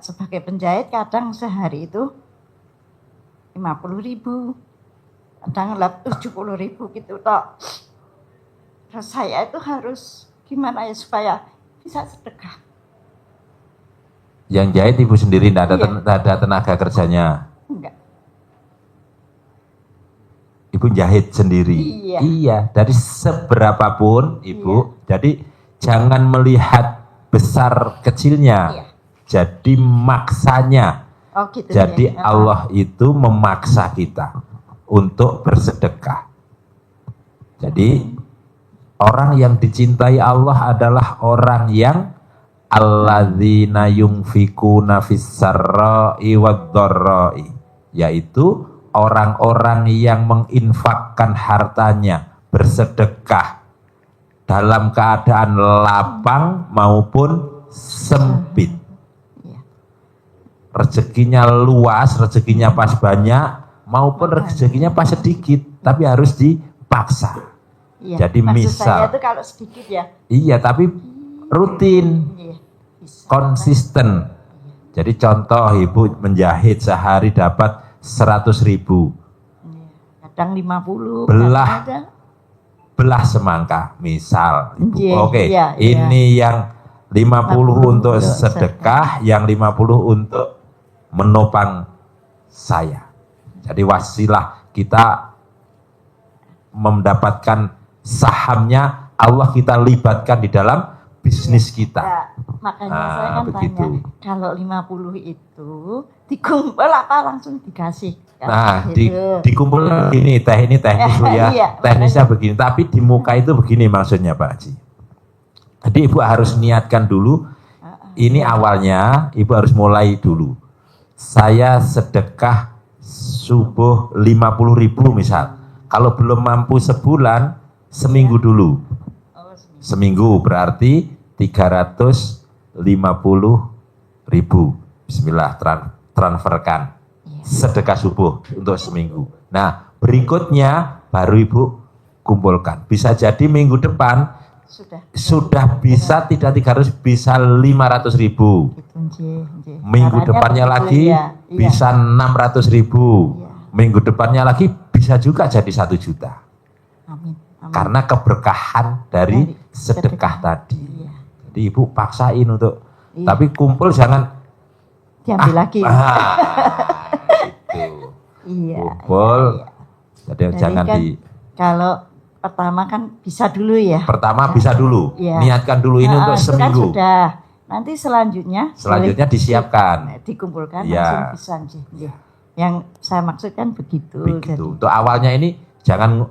Sebagai penjahit kadang sehari itu 50.000, kadang 70.000 gitu toh. Terus saya itu harus gimana ya supaya bisa sedekah. Yang jahit ibu sendiri, tidak ada tenaga kerjanya. Enggak. Ibu jahit sendiri. Iya, dari seberapapun ibu. Jadi jangan melihat besar kecilnya. Jadi maksanya. Gitu, jadi Allah itu memaksa kita untuk bersedekah. Jadi orang yang dicintai Allah adalah orang yang alladzina yunfikuna fis-sarra'i wad-dharra'i, yaitu orang-orang yang menginfakkan hartanya, bersedekah dalam keadaan lapang maupun sempit. Rezekinya luas, rezekinya pas banyak, maupun rezekinya pas sedikit, tapi harus dipaksa. Jadi misal, saya itu kalau sedikit ya. Iya, tapi rutin, konsisten. Jadi contoh ibu menjahit sehari dapat 100.000. Kadang 50. Belah semangka, misal. Oke, iya. Ini yang 50 untuk sedekah, yang 50 untuk menopang saya. Jadi wasilah kita mendapatkan sahamnya, Allah kita libatkan di dalam bisnis kita. Ya, makanya Ah, saya kan begitu. tanya, kalau 50 itu dikumpul apa langsung dikasih? Nah, Gitu. dikumpul begini, ini teknis Bu ya. Iya, Teknisnya begini, tapi di muka itu begini maksudnya Pak Haji. Jadi Ibu harus niatkan dulu, ini awalnya Ibu harus mulai dulu. Saya sedekah subuh 50.000 misal. Kalau belum mampu sebulan, seminggu dulu. Oh, seminggu. Seminggu berarti 350.000. Bismillah, transferkan. Sedekah subuh untuk seminggu. Nah, berikutnya baru Ibu kumpulkan. Bisa jadi minggu depan sudah bisa tidak 300, bisa 500.000. Gitu, nggih. Minggu Caranya depannya begitu lagi ya. Iya. bisa 600.000. Iya. Minggu depannya lagi bisa juga jadi 1 juta. Amin. Amin. Karena keberkahan dari sedekah tadi. Iya. Jadi Ibu paksain untuk, Iya. tapi kumpul jangan Diambil lagi. gitu. Iya. Kumpul, jadi jangan kan, di kalau pertama kan bisa dulu ya. pertama bisa dulu, Iya. niatkan dulu ini untuk Itu kan seminggu. sudah. Nanti selanjutnya Disiapkan. dikumpulkan Iya. langsung bisa nggih. Yang saya maksudkan begitu. Begitu. Untuk awalnya ini jangan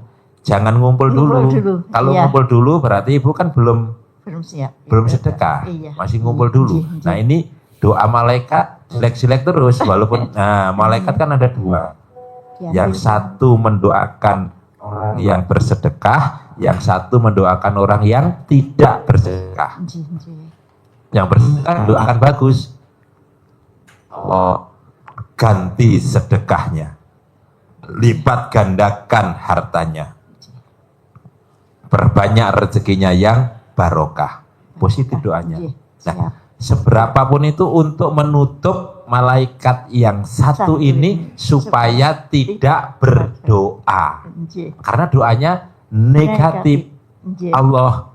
ngumpul Ngumpul dulu. dulu, Kalau iya. ngumpul dulu berarti Ibu kan belum Belum siap. sedekah. Iya. Masih ngumpul dulu. Iya. Nah, ini doa malaikat jelek-jelek terus walaupun malaikat kan ada 2. Diambil. Yang satu mendoakan orang yang bersedekah, yang satu mendoakan orang yang tidak bersedekah. Nggih. Yang bersedekah doakan bagus. Allah ganti sedekahnya. Lipat gandakan hartanya. Perbanyak rezekinya yang barokah. Positif doanya. Nggih, Nah, siap. seberapapun itu untuk menutup malaikat yang satu ini supaya tidak berdoa. Nggih. Karena doanya negatif. Nggih. Allah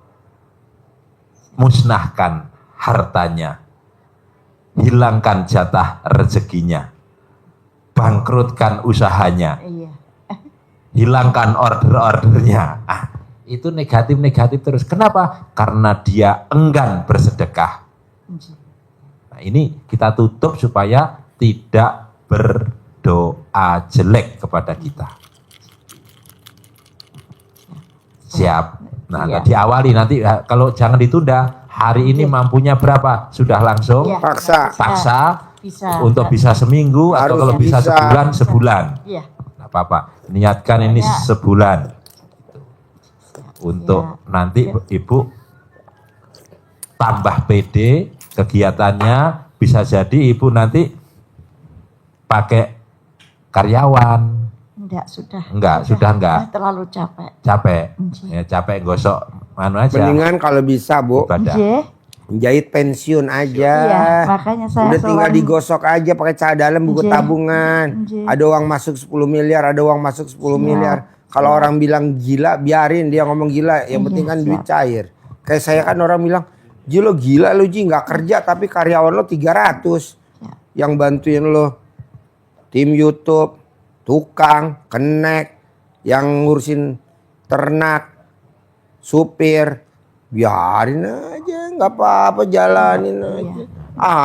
musnahkan hartanya, hilangkan jatah rezekinya, bangkrutkan usahanya, Iya. hilangkan order-ordernya. Itu negatif-negatif terus. Kenapa? Karena dia enggan bersedekah. Nggih. Nah, ini kita tutup supaya tidak berdoa jelek kepada kita. Siap. Nah, Iya. diawali nanti kalau jangan ditunda. Hari ini mampunya berapa? Sudah langsung Iya. paksa Bisa. untuk bisa seminggu atau Harus kalau bisa bisa. sebulan. Iya. Nggak apa-apa. Niatkan ini Iya. sebulan. Untuk Iya. nanti Iya. Ibu tambah PD kegiatannya, bisa jadi Ibu nanti pakai karyawan. Sudah enggak. Terlalu capek. Capek. Nggih. Ya, capek gosok aja. Mendingan kalau bisa Bu, Ibadah. Nggih. jahit pensiun aja. Iya, makanya saya Udah tinggal selalu- digosok aja pakai dalam buku Nggih. tabungan. Nggih. Ada uang masuk 10 miliar, ada uang masuk 10 Siap. miliar. Kalau orang bilang gila, biarin dia ngomong gila. Yang Iya, penting kan siap. duit cair. Kayak saya kan orang bilang, Ji lo gila lo Ji, nggak kerja tapi karyawan lo 300. Siap. Yang bantuin lo tim YouTube, tukang, kenek, yang ngurusin ternak, supir. Biarin aja, nggak apa-apa, jalanin aja.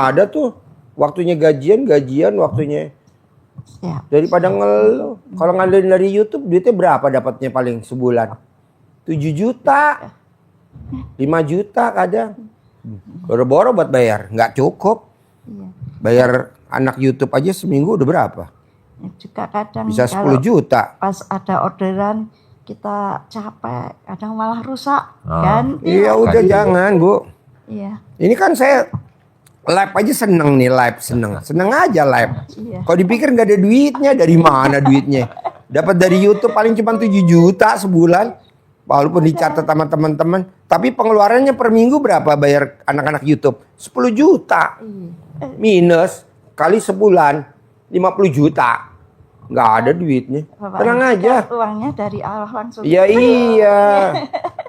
Ada tuh waktunya gajian, waktunya. Siap. Daripada ngeluh. Kalau ngandelin dari YouTube duitnya berapa dapatnya paling sebulan? 7 juta. 5 juta kadang. Boro-boro buat bayar, nggak cukup. Iya. Bayar anak YouTube aja seminggu udah berapa? Ya, juga kadang Bisa 10 kalau juta. pas ada orderan kita capek, kadang malah rusak Oh. kan? Iya udah jangan Bu. Iya. Ini kan saya live aja seneng nih, live seneng. Seneng aja live. Iya. Kalau dipikir nggak ada duitnya, dari mana duitnya? Dapat dari YouTube paling cuma 7 juta sebulan. Walaupun dicatat sama teman-teman. Tapi pengeluarannya per minggu berapa bayar anak-anak YouTube? 10 juta. Iya. Minus kali sebulan 50 juta. Nggak ada duitnya. Bapak, Tenang aja. uangnya dari Allah langsung. Iya iya.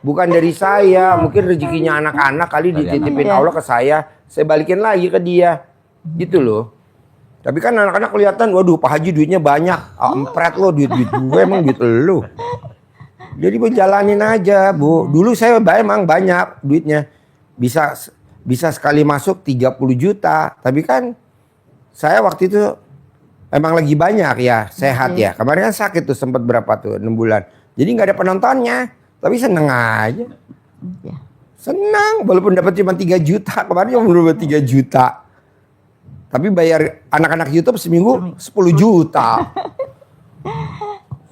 Bukan dari saya. Mungkin rezekinya anak-anak kali dititipin Iya. Allah ke saya. Saya balikin lagi ke dia. Gitu loh. Tapi kan anak-anak kelihatan, waduh Pak Haji duitnya banyak. Empret lo duit gue, emang duit lo. Jadi Bu jalanin aja Bu. Dulu saya emang banyak duitnya. bisa sekali masuk 30 juta. Tapi kan saya waktu itu emang lagi banyak ya, sehat ya. Kemarin kan sakit tuh sempat berapa tuh 6 bulan. Jadi nggak ada penontonnya, tapi seneng aja. Iya. Senang, walaupun dapat cuma 3 juta. Kemarin cuma dapat 3 juta. Tapi bayar anak-anak YouTube seminggu 10 juta.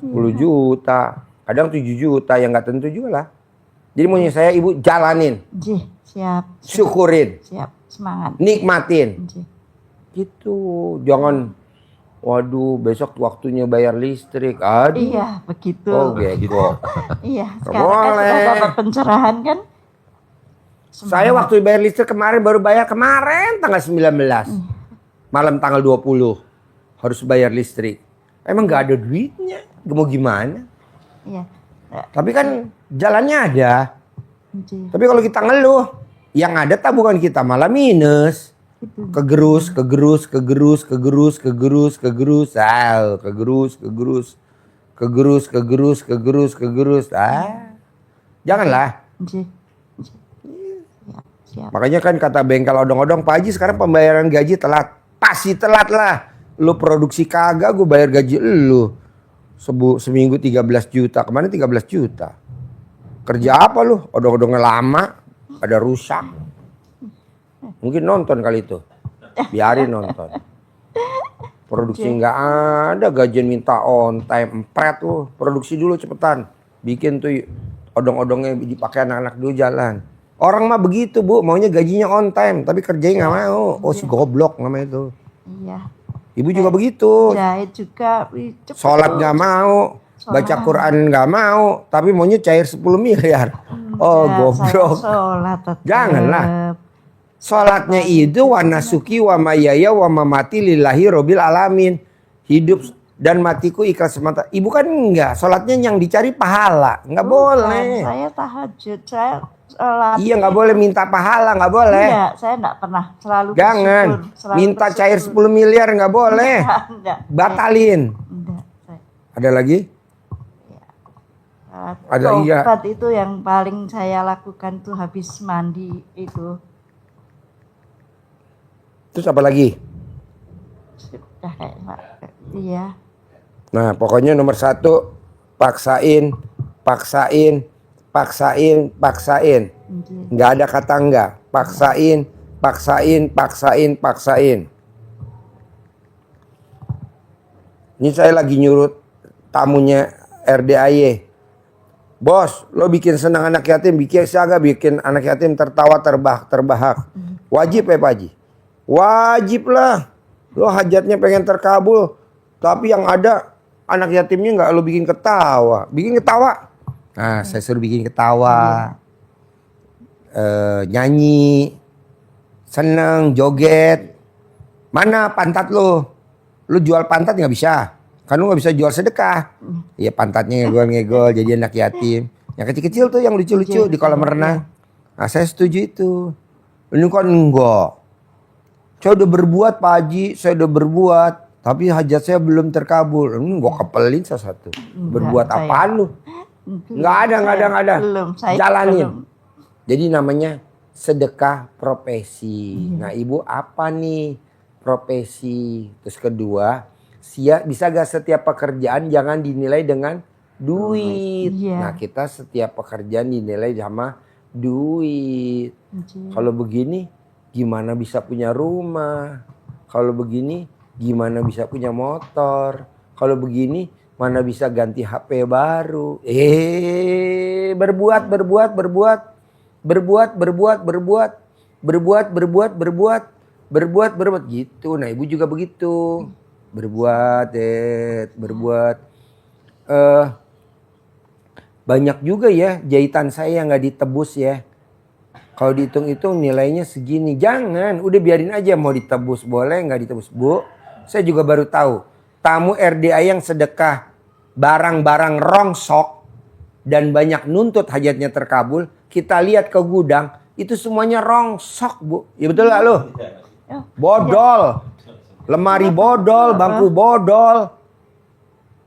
10 juta. Kadang 7 juta, yang nggak tentu juga lah. Jadi maunya saya ibu jalanin. Nggih, siap. Syukurin. Siap, semangat. Nikmatin. Nggih. Gitu. Jangan, waduh besok waktunya bayar listrik. Aduh. Iya, begitu. Oh gitu. Iya, sekarang kan sudah dapat pencerahan kan? Saya waktu bayar listrik kemarin baru bayar kemarin tanggal 19. Malam tanggal 20 harus bayar listrik. Emang gak ada duitnya. Mau gimana? Iya. Tapi kan jalannya ada. Nggih. Tapi kalau kita ngeluh, yang ada tabungan kita malah minus. Itu. Kegerus. Janganlah. Nggih. Siap, siap. Makanya kan kata bengkel odong-odong, Pak Haji sekarang pembayaran gaji telat. Pasti telat lah. Lu produksi kagak, gue bayar gaji lu. Seminggu 13 juta. Kemarin 13 juta. Kerja apa lu? Odong-odongnya lama. Ada rusak. Mungkin nonton kali itu. Biarin nonton. Produksi nggak ada. Gajian minta on time. Empret tuh. Produksi dulu cepetan. Bikin tuh odong-odongnya dipakai anak-anak dulu jalan. Orang mah begitu bu, maunya gajinya on time, tapi kerjanya nggak mau. Oh si goblok namanya itu. Iya. Ibu juga begitu. Jahit juga. Cepet. Sholat nggak mau, baca Quran nggak mau, tapi maunya cair 10 miliar. Oh goblok. Sholat tetap. Janganlah. Sholatnya itu wa nasuki wa mayaya wa mamati lillahi robbil alamin. Hidup dan matiku ikhlas semata. Ibu kan enggak, sholatnya yang dicari pahala, nggak boleh. Saya tahajud, saya sholat. Iya nggak boleh minta pahala, nggak boleh. Iya, saya nggak pernah, selalu Jangan bersyukur, selalu minta bersyukur. cair 10 miliar nggak boleh. Enggak. Batalin. Enggak, saya. Ada lagi? Ada, iya. Tobat itu yang paling saya lakukan tuh habis mandi itu. Terus apa lagi? Sudah kayak iya. Nah pokoknya nomor 1, paksain. Nggih. Nggak ada kata enggak. Paksain. Ini saya lagi nyuruh tamunya RDAY. Bos, lo bikin senang anak yatim, bikin anak yatim tertawa terbahak. Wajib ya Pak Haji? Wajib lah. Lo hajatnya pengen terkabul, tapi yang ada anak yatimnya nggak lo bikin ketawa. Bikin ketawa. Nah, saya suruh bikin ketawa. Nyanyi. Seneng, joget. Mana pantat lo? Lo jual pantat nggak bisa. Kan lo nggak bisa jual sedekah. Iya pantatnya ngegol jadi anak yatim. Yang kecil-kecil tuh yang lucu-lucu di kolam renang. Nah, saya setuju itu. Ini kan enggak. Saya udah berbuat Pak Haji, saya udah berbuat. Tapi hajat saya belum terkabul. Gua kepelin satu. Berbuat apaan lu? Nggak ada. Belum, saya Jalanin. belum. Jadi namanya sedekah profesi. Nah ibu apa nih profesi? Terus kedua, bisa gak setiap pekerjaan jangan dinilai dengan duit. Iya. Nah kita setiap pekerjaan dinilai sama duit. Kalau begini gimana bisa punya rumah? Kalau begini gimana bisa punya motor? Kalau begini mana bisa ganti HP baru? Berbuat gitu. Nah ibu juga begitu. Berbuat. Banyak juga ya jahitan saya yang nggak ditebus ya. Kalau dihitung-hitung nilainya segini. Jangan, udah biarin aja mau ditebus boleh nggak ditebus. Bu, saya juga baru tahu. Tamu RDA yang sedekah barang-barang rongsok dan banyak nuntut hajatnya terkabul. Kita lihat ke gudang, itu semuanya rongsok bu. Ya betul gak lo? Bodol. Lemari bodol, bangku bodol.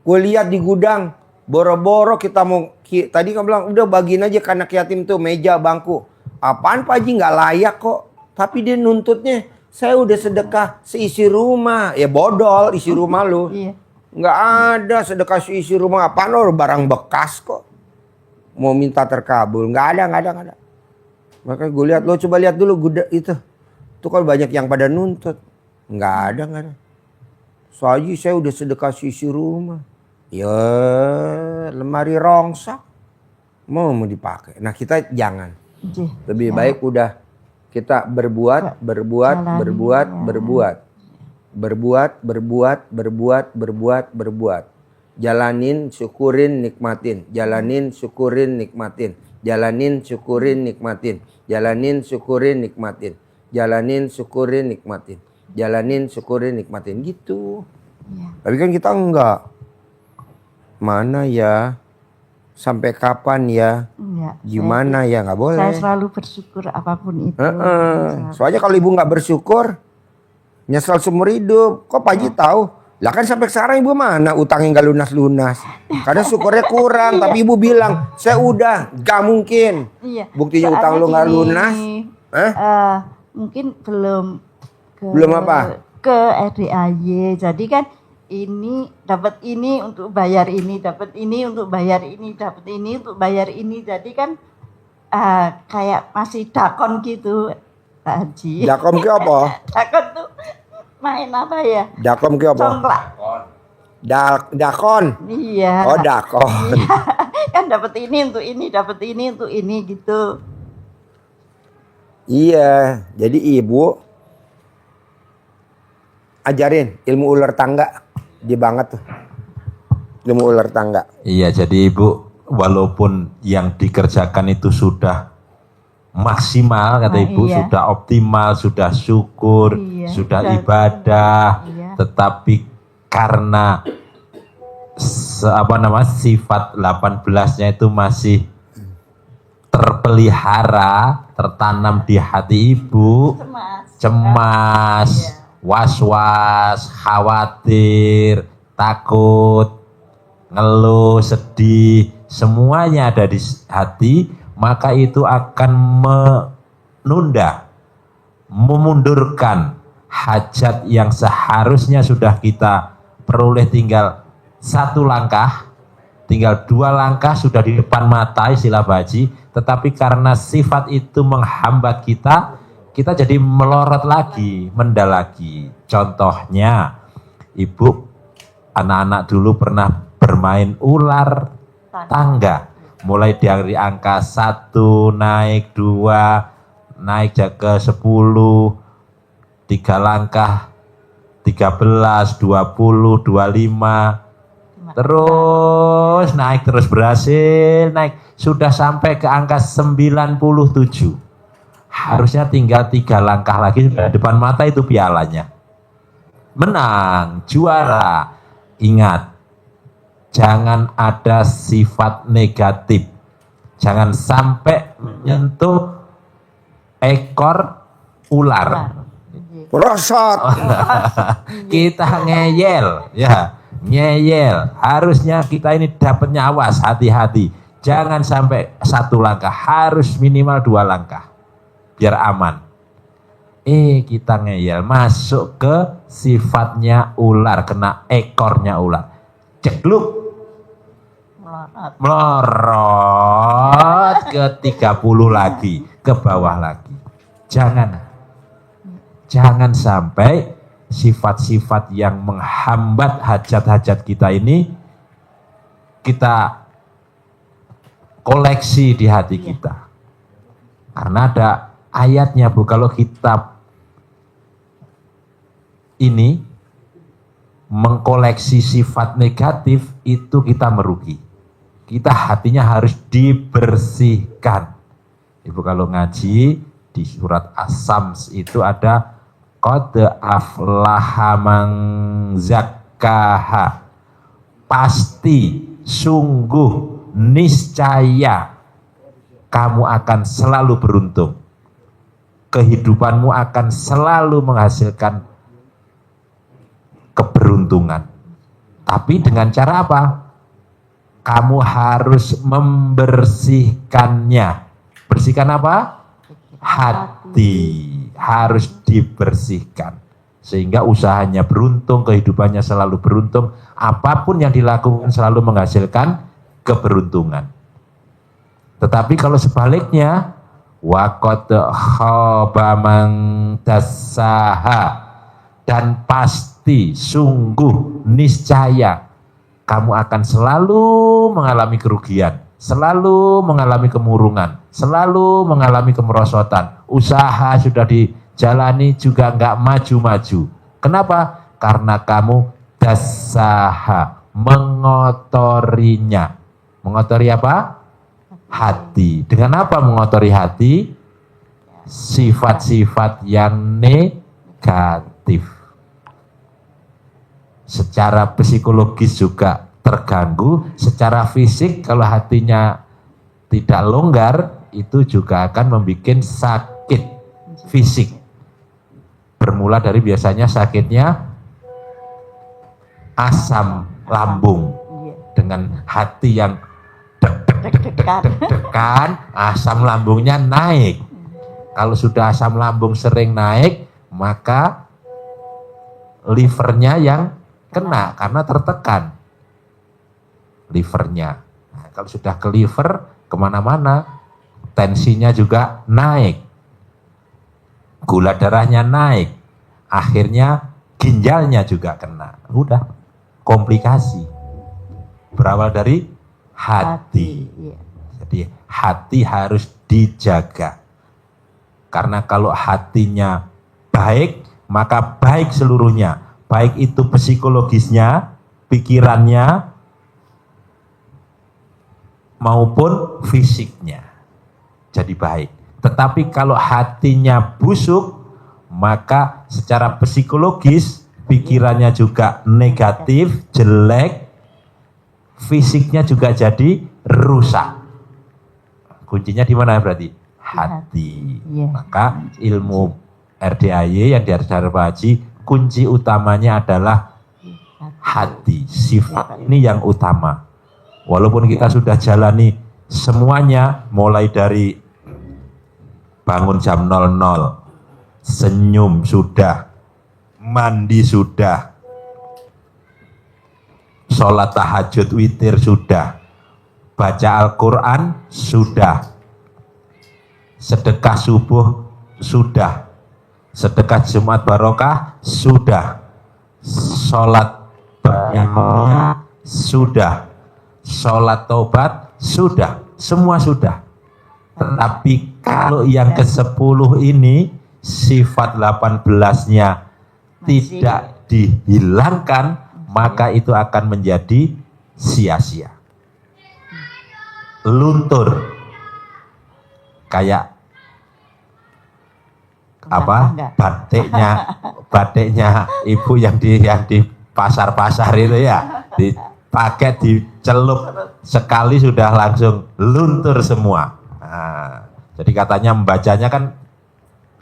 Gue lihat di gudang, boro-boro kita mau, tadi kamu bilang udah bagiin aja ke anak yatim tuh meja, bangku. Apaan Pak Haji, nggak layak kok. Tapi dia nuntutnya, saya udah sedekah seisi rumah. Ya bodol isi rumah lu. Iya. Nggak ada sedekah seisi rumah. Apaan lo, barang bekas kok. Mau minta terkabul. Nggak ada. Makanya gue lihat, lo coba lihat dulu itu. Tuh kan banyak yang pada nuntut. Nggak ada. Soalnya saya udah sedekah seisi rumah. Ya lemari rongsak. Mau dipakai. Nah kita jangan. Lebih baik udah kita berbuat. Jalanin, syukurin, nikmatin. Jalanin, syukurin, nikmatin. Jalanin, syukurin, nikmatin. Jalanin, syukurin, nikmatin. Jalanin, syukurin, nikmatin. Jalanin, syukurin, nikmatin. Gitu. Iya. Tapi kan kita enggak. Mana ya? Sampai kapan ya? Enggak. Gimana ya? Nggak boleh. Saya selalu bersyukur apapun itu. Soalnya kalau ibu nggak bersyukur, nyesel seumur hidup. Kok Pak Haji tahu? Lah kan sampai sekarang ibu mana utangnya nggak lunas-lunas. Karena syukurnya kurang. Tapi ibu bilang, saya udah, gak mungkin. Iya. Buktinya Soalnya utang lu nggak gini, lunas. Mungkin belum ke, Belum apa? Ke RDAY. Jadi kan ini dapat ini untuk bayar ini, dapat ini untuk bayar ini, dapat ini untuk bayar ini. Jadi kan kayak masih dakon gitu, Pak Haji. Dakom ke apa? Dakon tuh main apa ya? Dakom ke apa? Congklak. Dakon. Iya. Oh dakon. Kan dapat ini untuk ini, dapat ini untuk ini gitu. Iya, jadi ibu ajarin ilmu ular tangga. Dia banget tuh. Ilmu ular tangga. Iya, jadi Ibu walaupun yang dikerjakan itu sudah maksimal kata Ibu, iya. sudah optimal, sudah syukur, Iya, sudah sudah- ibadah, iya. tetapi karena sifat 18-nya itu masih terpelihara, tertanam di hati Ibu, cemas, was-was, khawatir, takut, ngeluh, sedih, semuanya ada di hati, maka itu akan menunda, memundurkan hajat yang seharusnya sudah kita peroleh tinggal 1 langkah, tinggal 2 langkah sudah di depan mata istilah Pak Haji, tetapi karena sifat itu menghambat kita jadi melorot lagi, menda lagi. Contohnya, Ibu, anak-anak dulu pernah bermain ular tangga. Mulai dari angka 1, naik 2, naik ke 10, 3 langkah, 13, 20, 25, terus naik, terus berhasil naik. Sudah sampai ke angka 97. Harusnya tinggal 3 langkah lagi di depan mata itu pialanya. Menang, juara. Ingat, jangan ada sifat negatif. Jangan sampai menyentuh ekor ular. Prosot. Kita ngeyel, ya, ngeyel. Harusnya kita ini dapatnya, awas, hati-hati. Jangan sampai 1 langkah, harus minimal 2 langkah. Biar aman. Kita ngeyel, masuk ke sifatnya ular, kena ekornya ular. Cekluk. Melorot ke 30 lagi, ke bawah lagi. Jangan sampai sifat-sifat yang menghambat hajat-hajat kita ini kita koleksi di hati kita. Karena ada ayatnya Bu, kalau kita ini mengkoleksi sifat negatif itu kita merugi. Kita hatinya harus dibersihkan. Ibu kalau ngaji di surat As-Sams itu ada qad aflaha man zakkaha. Pasti, sungguh, niscaya kamu akan selalu beruntung. Kehidupanmu akan selalu menghasilkan keberuntungan. Tapi dengan cara apa? Kamu harus membersihkannya. Bersihkan apa? hati harus dibersihkan. Sehingga usahanya beruntung, kehidupannya selalu beruntung, apapun yang dilakukan selalu menghasilkan keberuntungan. Tetapi kalau sebaliknya, waqad khaba man dassaha, dan pasti sungguh niscaya kamu akan selalu mengalami kerugian, selalu mengalami kemurungan, selalu mengalami kemerosotan. Usaha sudah dijalani juga nggak maju-maju. Kenapa? Karena kamu dassaha, mengotorinya. Mengotori apa? Hati. Dengan apa mengotori hati? Sifat-sifat yang negatif. Secara psikologis juga terganggu, secara fisik kalau hatinya tidak longgar itu juga akan membuat sakit fisik. Bermula dari biasanya sakitnya asam lambung. Dengan hati yang deg-degan, asam lambungnya naik. Kalau sudah asam lambung sering naik, maka livernya yang kena karena tertekan livernya. Nah, kalau sudah ke liver, kemana-mana, tensinya juga naik, gula darahnya naik, akhirnya ginjalnya juga kena. Udah, komplikasi. Berawal dari hati. Jadi hati harus dijaga. Karena kalau hatinya baik, maka baik seluruhnya. Baik itu psikologisnya, pikirannya, maupun fisiknya. Jadi baik. Tetapi kalau hatinya busuk, maka secara psikologis, pikirannya juga negatif, jelek, fisiknya juga jadi rusak. Kuncinya di mana berarti? Hati. Maka ilmu RDAY yang diajarkan Pak Haji, kunci utamanya adalah hati. Sifat ini yang utama. Walaupun kita sudah jalani semuanya, mulai dari bangun jam 00, senyum sudah, mandi sudah, sholat tahajud witir sudah, baca Al-Quran sudah, sedekah subuh sudah, sedekah Jumat Barokah sudah, sholat banyak sudah, sholat taubat sudah, semua sudah. Tetapi kalau yang ke-10 ini, sifat 18-nya tidak dihilangkan, maka itu akan menjadi sia-sia. Luntur. Kayak apa? Batiknya ibu yang di pasar-pasar itu ya, dipakai, dicelup sekali sudah langsung luntur semua. Nah, jadi katanya membacanya kan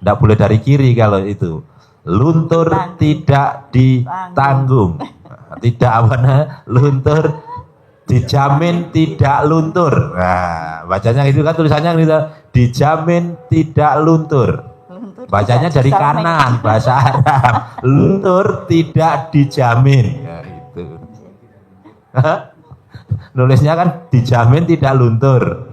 tidak boleh dari kiri kalau itu. Luntur tidak ditanggung. Tidak luntur dijamin tidak luntur. Nah, bacanya itu kan tulisannya gitu, dijamin tidak luntur. Bacanya dari kanan, bahasa Arab. Luntur tidak dijamin. Nah, itu. Nulisnya kan dijamin tidak luntur.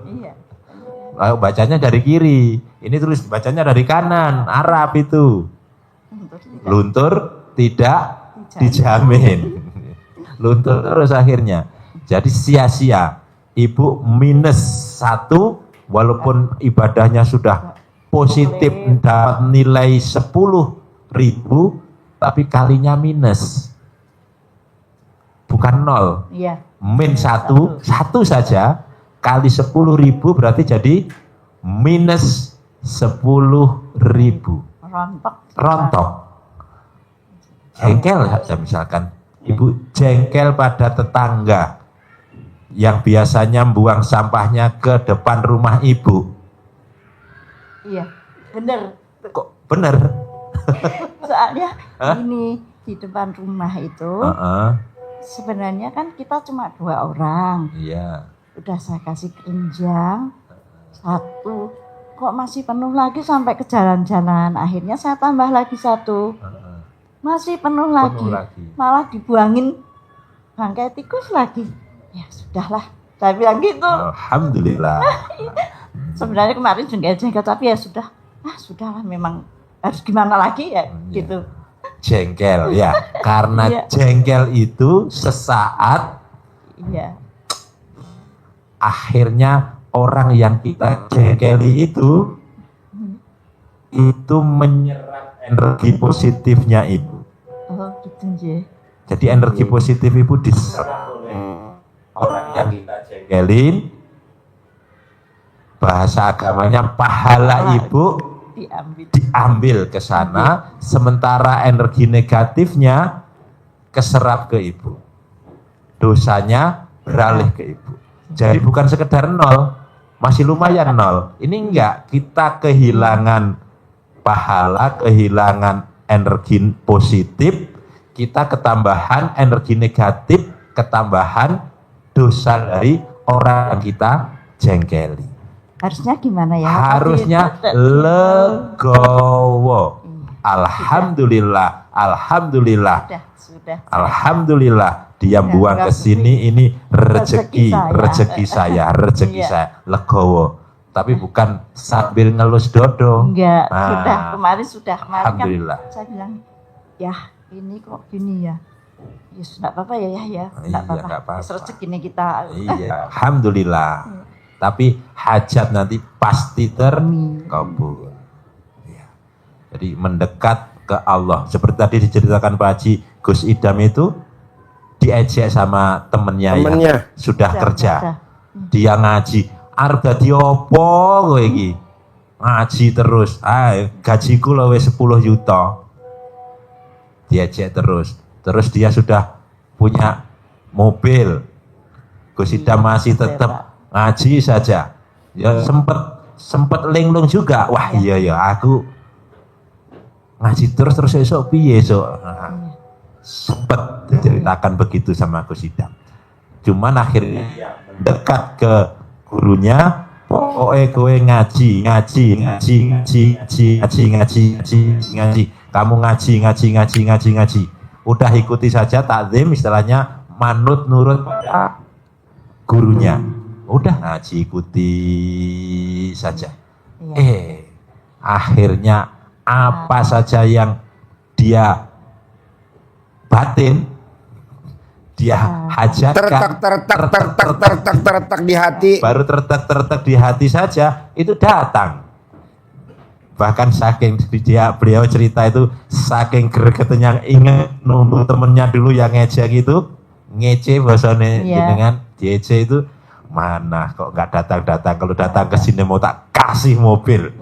Bacanya dari kiri. Ini tulis bacanya dari kanan, Arab itu. Luntur tidak dijamin. Luntur terus akhirnya. Jadi sia-sia. Ibu -1 walaupun ibadahnya sudah positif, dapat nilai 10.000, tapi kalinya minus. Bukan 0. Iya. -1 saja kali 10.000 berarti jadi minus 10.000. Rontok. Jengkel saja misalkan. Ibu jengkel pada tetangga yang biasanya buang sampahnya ke depan rumah ibu. Iya, bener. Kok bener? Soalnya ini di depan rumah itu sebenarnya kan kita cuma 2 orang. Iya. Udah saya kasih keranjang 1, kok masih penuh lagi sampai ke jalan-jalan. Akhirnya saya tambah lagi 1. Masih penuh lagi. Malah dibuangin bangkai tikus lagi. Ya sudahlah, saya bilang gitu. Alhamdulillah. Sebenarnya kemarin jengkel-jengkel, tapi ya sudahlah, memang harus gimana lagi ya gitu. Jengkel ya, karena Iya. jengkel itu sesaat Iya, akhirnya orang yang kita jengkeli itu menyerap energi positifnya ibu. oh gitu nggih. Jadi energi positif ibu diserap oleh orang yang kita jengkelin. Bahasa agamanya pahala ibu diambil ke sana, sementara energi negatifnya keserap ke ibu. Dosanya beralih ke ibu. Jadi bukan sekedar 0, masih lumayan 0. Ini enggak, kita kehilangan pahala, kehilangan energi positif, kita ketambahan energi negatif, ketambahan dosa dari orang yang kita jengkeli. Harusnya gimana ya? Harusnya legowo. Alhamdulillah, alhamdulillah, Sudah. alhamdulillah. Dia Ya, buang nggak ke sini, ini rezeki saya. Iya. legowo. Tapi bukan sambil ngelus dodo. Enggak, Nah, kemarin kan alhamdulillah. saya bilang, ya ini kok gini ya. Ya sudah apa-apa ya, Iya, enggak apa-apa. nggak apa-apa. Rezekinya kita. Iya, alhamdulillah. Tapi hajat nanti pasti terkabul. Ya. Jadi mendekat ke Allah. Seperti tadi diceritakan Pak Haji, Gus Idam itu diejek sama temennya yang sudah kerja. Dia ngaji. Arep dadi opo kowe iki? Ngaji terus. Gajiku luwih 10 juta. Diejek terus. Terus dia sudah punya mobil. Gus Idam masih tetap ngaji saja. Ya sempet linglung juga. Wah iya ya, aku ngaji terus esok piye esok. Sempet diceritakan begitu sama Gus Idam. Cuman akhirnya mendekat ke gurunya, pokoknya kowe ngaji. Kamu ngaji. Udah ikuti saja takzim, istilahnya manut nurut pada gurunya. Udah ngaji ikuti saja. Akhirnya apa saja yang dia batin, dia hajatkan, tertak di hati. baru tertek di hati saja itu datang. Bahkan saking beliau cerita itu saking gregetnya ingat nunggu temennya dulu yang ngejek gitu, ngece bahasanya dengan diece itu. Mana kok nggak datang, kalau datang ke sini mau tak kasih mobil.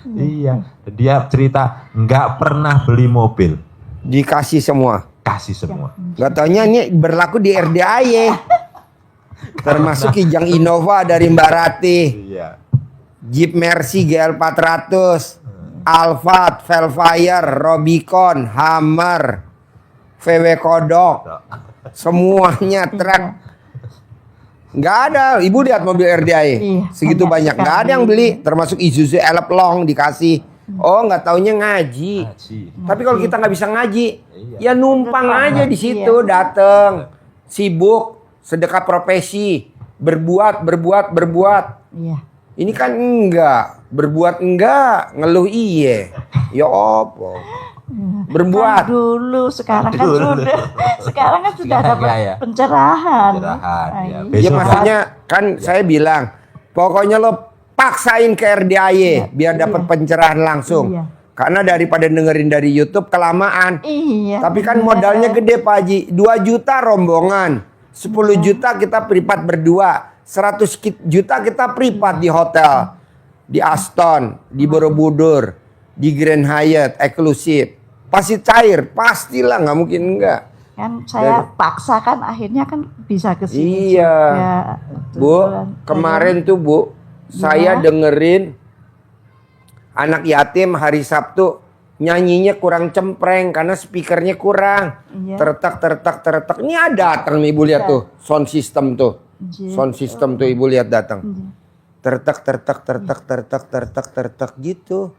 Iya, dia cerita nggak pernah beli mobil, Dikasih semua. kasih semua. Gak taunya ini berlaku di RDAY. Termasuk Kijang Innova dari Mbak Rati. Iya. Jeep Mercy GL 400, Alphard, Velfire, Robicon, Hammer, VW Kodok, semuanya truk. Nggak ada, ibu lihat mobil RDAY segitu banyak, nggak ada yang beli, termasuk Isuzu Elf-Long dikasih. Oh nggak taunya ngaji. Tapi kalau kita nggak bisa ngaji, ya numpang aja di situ, datang, sibuk, sedekah profesi, berbuat. Iya. Ini kan enggak, berbuat enggak, ngeluh iye. Ya opo. Berbuat. Kan dulu, sekarang kan sudah Sekarang dapat ya. pencerahan. Ya. Ya Besok maksudnya kan saya bilang, pokoknya lo paksain ke RDAY biar dapat pencerahan langsung. Iya. Karena daripada dengerin dari YouTube kelamaan. Iya. Tapi kan modalnya gede Pak Haji, 2 juta rombongan, 10 juta kita privat berdua, 100 juta kita privat di hotel, di Aston, di Borobudur, di Grand Hyatt, eksklusif. Pasti cair, pastilah, nggak mungkin enggak. Kan saya paksa kan akhirnya kan bisa ke sini Iya. juga. Bu, kemarin tuh Bu, saya dengerin anak yatim hari Sabtu nyanyinya kurang cempreng karena speakernya kurang. Iya. Tertek. Ini ada datang nih Ibu lihat tuh, sound system tuh. Sound system tuh Ibu lihat datang. tertek gitu.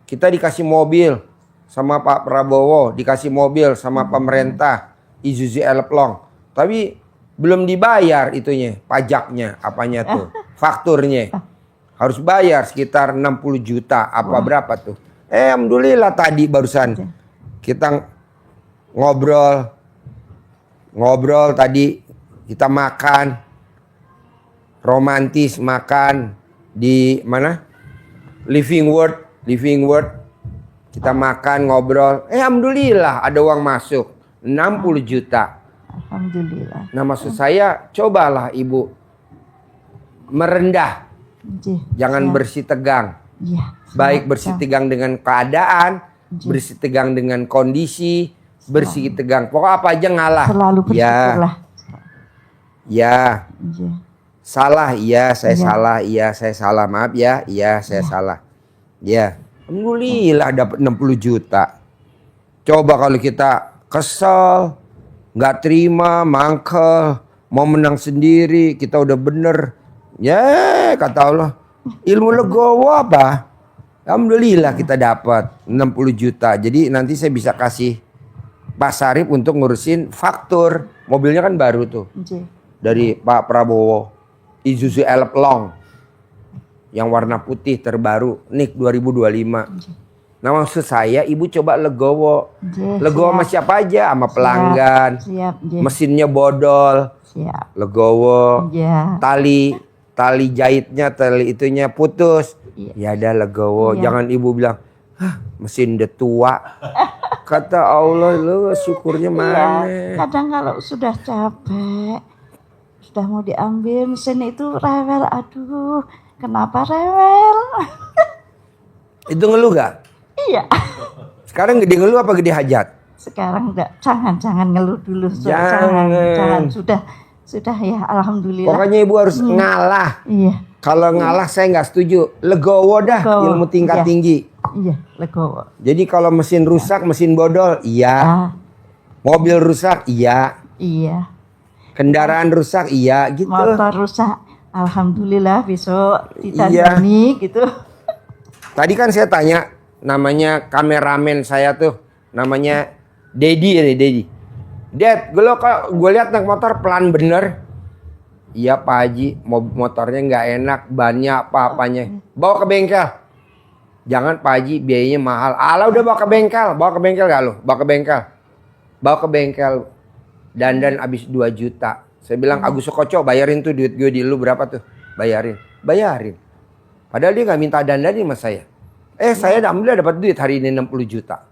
Kita dikasih mobil sama Pak Prabowo, dikasih mobil sama pemerintah Isuzu Elplong. Tapi belum dibayar itunya, pajaknya, apanya tuh, fakturnya. Harus bayar sekitar 60 juta, apa berapa tuh. Alhamdulillah tadi barusan kita ngobrol tadi, kita makan, romantis makan di mana? Living World. Kita makan, ngobrol. Alhamdulillah ada uang masuk 60 juta. Alhamdulillah. Nah maksud saya, cobalah ibu merendah. Jangan bersih tegang. Iya. Baik bersih tegang dengan keadaan, bersih tegang dengan kondisi, bersih tegang. Pokoknya apa aja ngalah. Selalu bersyukurlah. Ya. Salah, iya saya Iya. salah, iya saya salah. Maaf ya, iya saya salah. Ya. Alhamdulillah dapat 60 juta. Coba kalau kita kesel, nggak terima, mangkel, mau menang sendiri, kita udah bener. Ya, kata Allah, ilmu legowo apa? Alhamdulillah kita dapat 60 juta. Jadi nanti saya bisa kasih Pak Sarip untuk ngurusin faktur. Mobilnya kan baru tuh. Dari Pak Prabowo. Isuzu Elplong. Yang warna putih terbaru. NIK 2025. Nah maksud saya ibu coba legowo. Legowo sama siapa aja? Sama pelanggan. Mesinnya bodol. Legowo. Tali jahitnya, tali itunya putus. Ya ada legowo. Jangan ibu bilang, mesin udah tua. Kata Allah, lu syukurnya mana? Kadang kalau sudah capek, sudah mau diambil mesin itu rewel. Aduh, kenapa rewel? Itu ngeluh gak? Iya. Sekarang gede ngeluh apa gede hajat? Sekarang enggak, jangan ngeluh dulu. Jangan. Sudah ya, alhamdulillah. Pokoknya ibu harus ngalah. Iya. Kalau ngalah saya nggak setuju. Legowo dah, ilmu tingkat tinggi. Iya, legowo. Jadi kalau mesin rusak, mesin bodol, iya. Mobil rusak, iya. Iya. Kendaraan rusak, iya gitu. Motor rusak, alhamdulillah besok ditandani gitu. Tadi kan saya tanya, namanya kameramen saya tuh, namanya Dedi. Dad, gue lihat naik motor pelan bener. Iya Pak Haji, motornya nggak enak, bannya apa-apanya. Bawa ke bengkel. Jangan Pak Haji, biayanya mahal. Alah udah bawa ke bengkel gak lo? Bawa ke bengkel. Dandan habis 2 juta. Saya bilang Agus Sukoco bayarin tuh duit gue di lu berapa tuh? Bayarin. Padahal dia nggak minta dandanin sama saya. Saya alhamdulillah dapat duit hari ini 60 juta.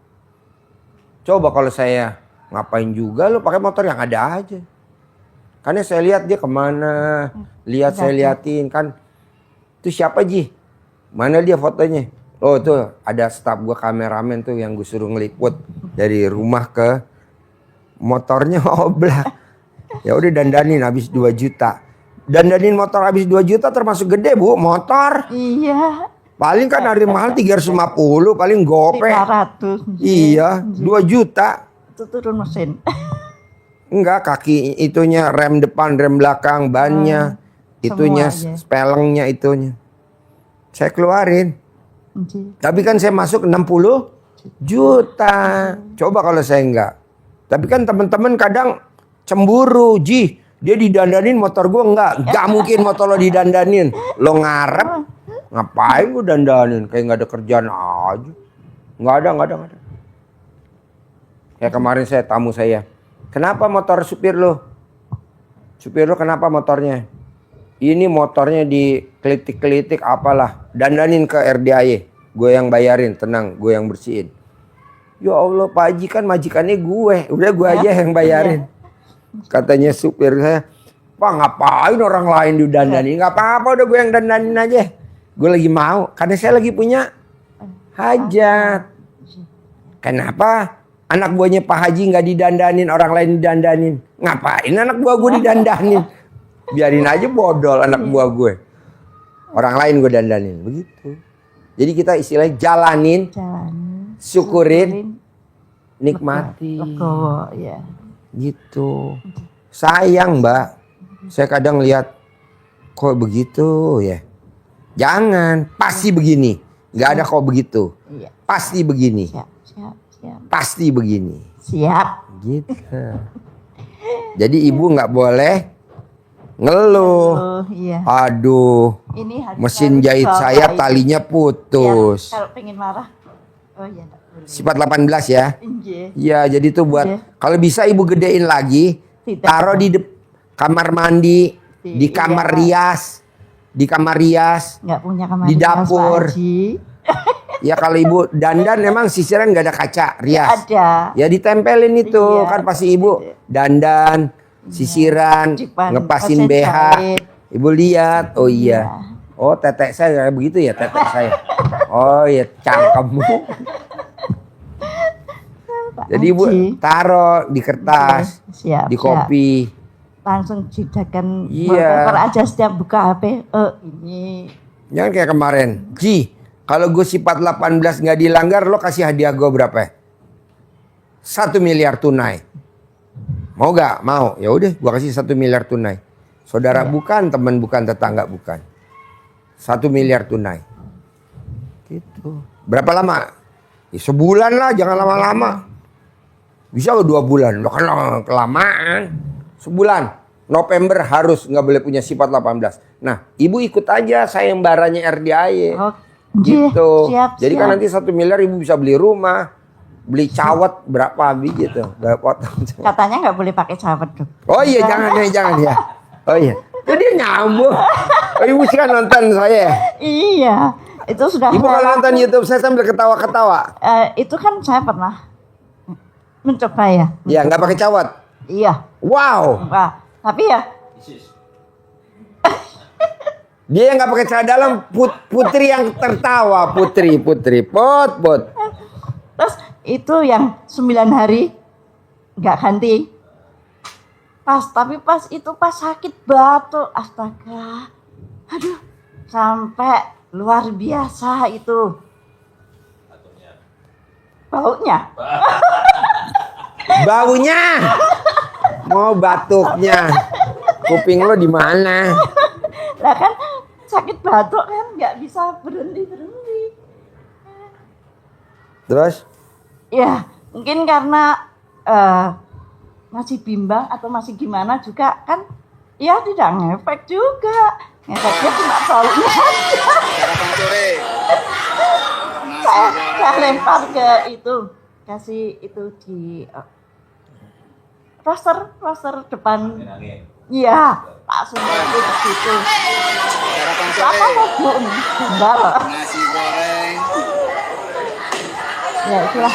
Coba kalau saya ngapain juga lo pakai motor yang ada aja. Karena saya lihat dia kemana, saya liatin kan. Itu siapa Ji? Mana dia fotonya? Oh tuh ada staf gua kameramen tuh yang gue suruh ngeliput dari rumah ke motornya oblak. Ya udah dandanin habis 2 juta. Dandanin motor habis 2 juta termasuk gede Bu, motor. Iya. Paling kan hari mahal 350, paling gopek. 300. Iya, 2 juta. Itu turun mesin. Enggak, kaki itunya, rem depan, rem belakang, bannya, itunya, spelengnya itunya. Saya keluarin. Tapi kan saya masuk 60 juta. Coba kalau saya enggak. Tapi kan teman-teman kadang cemburu, Ji. Dia didandanin motor gue enggak. Enggak mungkin motor lo didandanin. Lo ngarep, ngapain gue dandanin? Kayak enggak ada kerjaan aja. Enggak ada. Kayak kemarin tamu saya. Kenapa motor supir lo? Supir lo kenapa motornya? Ini motornya dikelitik-kelitik apalah. Dandanin ke RDAY. Gue yang bayarin, tenang. Gue yang bersihin. Ya Allah Pak Haji kan majikannya gue. Udah gue aja yang bayarin. Katanya supir saya. Pak ngapain orang lain didandanin? Gak apa-apa udah gue yang dandanin aja. Gue lagi mau. Karena saya lagi punya hajat. Kenapa? Anak buahnya Pak Haji nggak didandanin, orang lain didandanin. Ngapain anak buah gue didandanin? Biarin aja bodol anak buah gue. Orang lain gue dandanin. Begitu. Jadi kita istilahnya jalanin, syukurin, nikmati. Legowo, ya. Gitu. Sayang Mbak. Saya kadang lihat kok begitu ya. Jangan, pasti begini. Nggak ada kok begitu. Iya. Pasti begini. Siap, siap, siap. Pasti begini. Siap. Gitu. Jadi ibu nggak boleh ngeluh. Oh, iya. Aduh, Ini harus mesin harus jahit dibawa saya itu. talinya Iya, putus. kalau pengen marah. Oh iya, enggak boleh. Sifat 18 ya. Iya. Iya, jadi tuh buat Iya. kalau bisa ibu gedein lagi, Tidak. taruh di kamar mandi, di Iya. kamar rias, di kamar rias. Nggak punya kamar Di rias, Pak dapur. Haji. Ya kalau ibu dandan emang sisiran nggak ada kaca rias. Ada. Ya ditempelin itu Iya. kan pasti ibu dandan, sisiran, Cipan, ngepasin mesin BH. jahit. Ibu lihat, oh iya. Iya. Oh tetek saya kayak begitu ya tetek saya. Oh iya cangkemmu. Pak Jadi ibu Haji. taruh di kertas, Siap, di siap. kopi. Langsung jidakan Iya. wallpaper aja setiap buka HP. Ini Jangan kayak kemarin. Ji, kalau gue sifat 18 nggak dilanggar, lo kasih hadiah gue berapa? 1 miliar tunai. Mau gak? Mau. Ya udah, gue kasih 1 miliar tunai. Saudara bukan, teman bukan, tetangga bukan. 1 miliar tunai. Gitu. Berapa lama? Ya, sebulan lah, jangan lama-lama. Bisa 2 bulan. Lo kan kelamaan. Sebulan. November harus nggak boleh punya sifat 18. Nah, ibu ikut aja sayembaranya RDAY. oh, Gitu. siap, Jadi siap. kan nanti 1 miliar ibu bisa beli rumah, beli cawet berapa gitu. Gak potong. Katanya nggak boleh pakai cawet dong. Oh iya jangan ya. Oh iya. Itu dia nyambung. Oh ibu sih kan nonton saya. Iya, itu sudah. Ibu kalau nonton YouTube saya sambil ketawa-ketawa. Itu kan saya pernah mencoba ya. Ya nggak pakai cawet. Iya. Wow. Wah, tapi ya Dia yang nggak pakai celana dalam, putri yang tertawa, putri, put. terus itu yang 9 hari nggak ganti. Tapi pas sakit batuk, astaga. Aduh, sampai luar biasa itu. Baunya. Baunya. Mau batuknya. Kuping lo di mana? Lah kan sakit batuk kan nggak bisa berhenti. Terus? Ya, mungkin karena masih bimbang atau masih gimana juga kan, ya tidak ngefek juga. Ngefeknya cuma baunya aja. saya lempar ke itu, kasih itu di roster depan. Iya, Pak Sumber itu di situ. Apa mau Bu? Enggak. Nasi goreng, Ya itulah,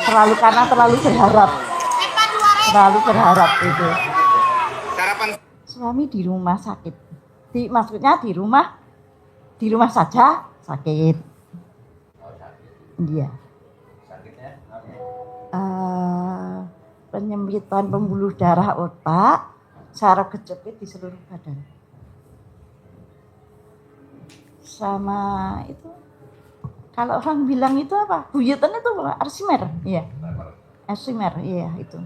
cireng, terlalu berharap. Terlalu berharap itu. sarapan Suami di rumah sakit. Maksudnya di rumah saja sakit. Iya. Penyempitan pembuluh darah otak, saraf kejepit di seluruh badan. Sama itu, kalau orang bilang itu apa? Buyutan itu apa? Arsimer, iya. Arsimer, iya itu.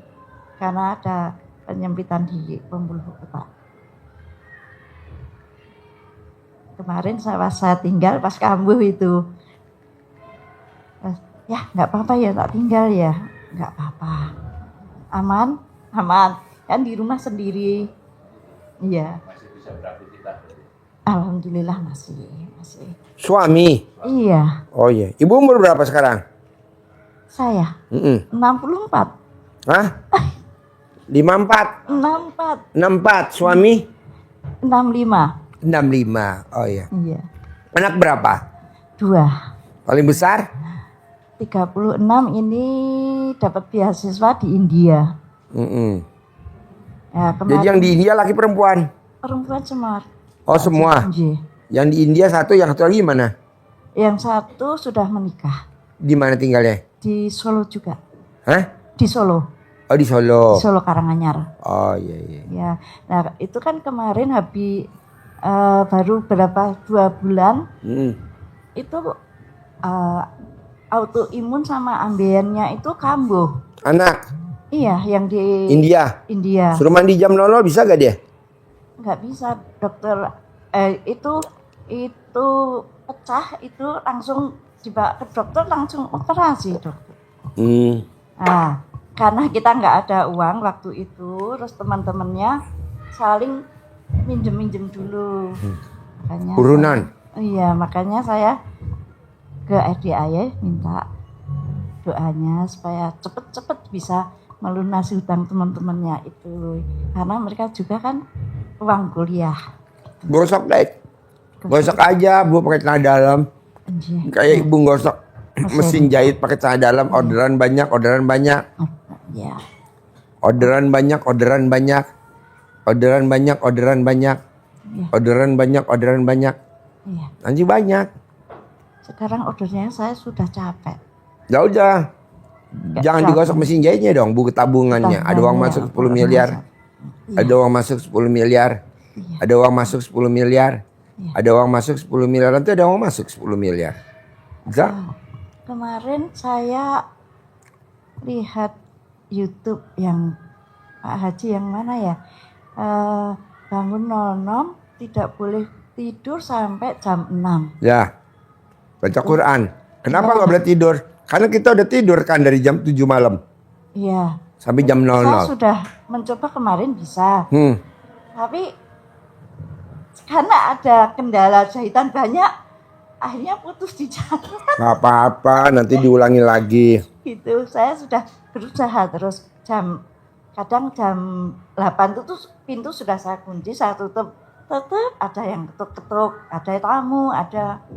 Karena ada penyempitan di pembuluh otak. Kemarin saya tinggal pas kambuh itu. Ya nggak apa-apa ya, tak tinggal ya. Nggak apa-apa. Aman. Kan di rumah sendiri. Iya. Masih bisa beraktivitas. Alhamdulillah masih. Suami. Iya. Oh iya. Ibu umur berapa sekarang? Saya 64. Hah? 54. 64. 64. Suami? 65. 65. Oh iya. Iya. Anak berapa? 2. Paling besar? 36 ini dapat beasiswa di India. Ya, Jadi yang di India laki perempuan? perempuan semua. Oh semua? Iya. Yang di India satu, yang satu lagi mana? Yang satu sudah menikah. Di mana tinggalnya? Di Solo juga. Hah? Di Solo. Oh di Solo. Di Solo Karanganyar. Oh iya iya. Ya. Nah, itu kan kemarin baru 2 bulan itu autoimun sama ambeien-nya itu kambuh. Anak Iya, yang di India. India. Suruh mandi jam 00 bisa gak dia? Nggak bisa, dokter. itu pecah, itu langsung dibawa ke dokter, langsung operasi dokter. Nah, karena kita nggak ada uang waktu itu, terus teman-temannya saling minjem dulu. Makanya Urunan. iya, makanya saya ke RDIY minta doanya supaya cepet-cepet bisa melunasi hutang teman-temannya itu. Karena mereka juga kan uang kuliah. Gosok deh. Gosok aja bu pakai celana dalam. Kayak ibu gosok mesin jahit pakai celana dalam. Orderan banyak. Ya. Orderan banyak. Iya. Orderan banyak. Iya. Nanti banyak. Sekarang ordernya saya sudah capek. Ya udah. Jangan digosok mesin jahitnya dong, buku tabungannya. Ada uang masuk 10 miliar. Ada uang masuk 10 miliar. Ada uang masuk 10 miliar. Ada uang masuk 10 miliar. Nanti ada uang masuk 10 miliar. Bisa? Kemarin saya lihat YouTube yang Pak Haji yang mana ya? Bangun 06 tidak boleh tidur sampai jam 6. Ya. Baca Quran. Kenapa nggak boleh tidur? Karena kita udah tidur kan dari jam 7 malam. Iya. Sampai jam 00. Saya sudah mencoba kemarin bisa. Tapi karena ada kendala jahitan banyak, akhirnya putus di jalan. Nggak apa-apa, nanti diulangi lagi. Gitu. Saya sudah berusaha terus kadang jam 8 itu pintu sudah saya kunci, saya tutup. Tetap ada yang ketuk-ketuk, ada tamu, ada.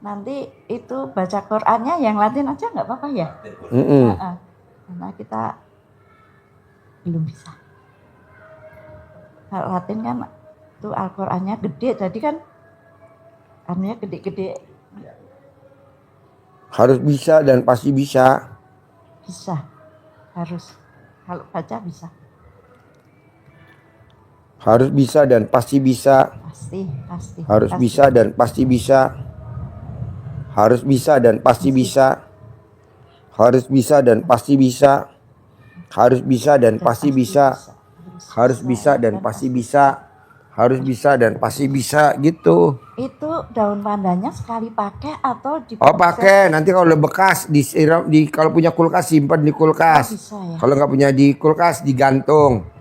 Nanti itu baca Qurannya yang Latin aja nggak apa-apa ya? Karena kita belum bisa. Kalau Latin kan itu Al-Qurannya gede, jadi kan anunya gede-gede. Harus bisa dan pasti bisa. Bisa, harus. Kalau baca bisa. Harus bisa dan pasti bisa. Pasti. Harus bisa dan pasti bisa. Harus bisa dan pasti bisa. Harus bisa dan pasti bisa. Harus bisa dan pasti bisa. Harus bisa dan pasti bisa. Harus bisa dan pasti bisa gitu. Itu daun pandannya sekali pakai atau di pakai. Nanti kalau udah bekas disiram kalau punya kulkas simpan di kulkas. Bisa ya? Kalau nggak punya di kulkas digantung.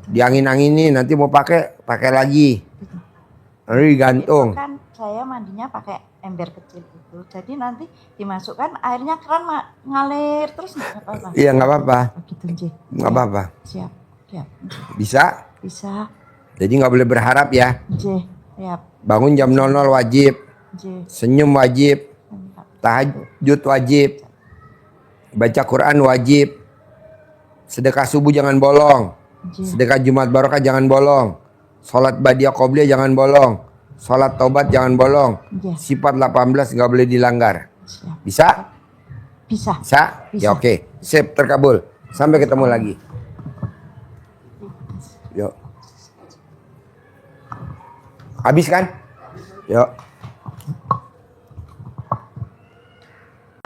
Diangin-anginin, nanti mau pakai lagi. Nanti digantung. Itu kan saya mandinya pakai ember kecil itu. Jadi nanti dimasukkan airnya keran ngalir terus nggak apa-apa. Iya nggak apa-apa. Gitu nje. Nggak apa-apa. Siap. Bisa? Bisa. Jadi nggak boleh berharap ya. Nje. Siap. Bangun jam 00 wajib. Nje. Senyum wajib. Tahajud wajib. Baca Quran wajib. Sedekah subuh jangan bolong. Sedekah Jumat Barokah jangan bolong. Sholat Badiah Qobliyah jangan bolong. Sholat Taubat jangan bolong. Sifat 18 nggak boleh dilanggar. Bisa? Bisa. Ya oke. Sip, terkabul. Sampai ketemu lagi. Yuk. Habis kan? Yuk.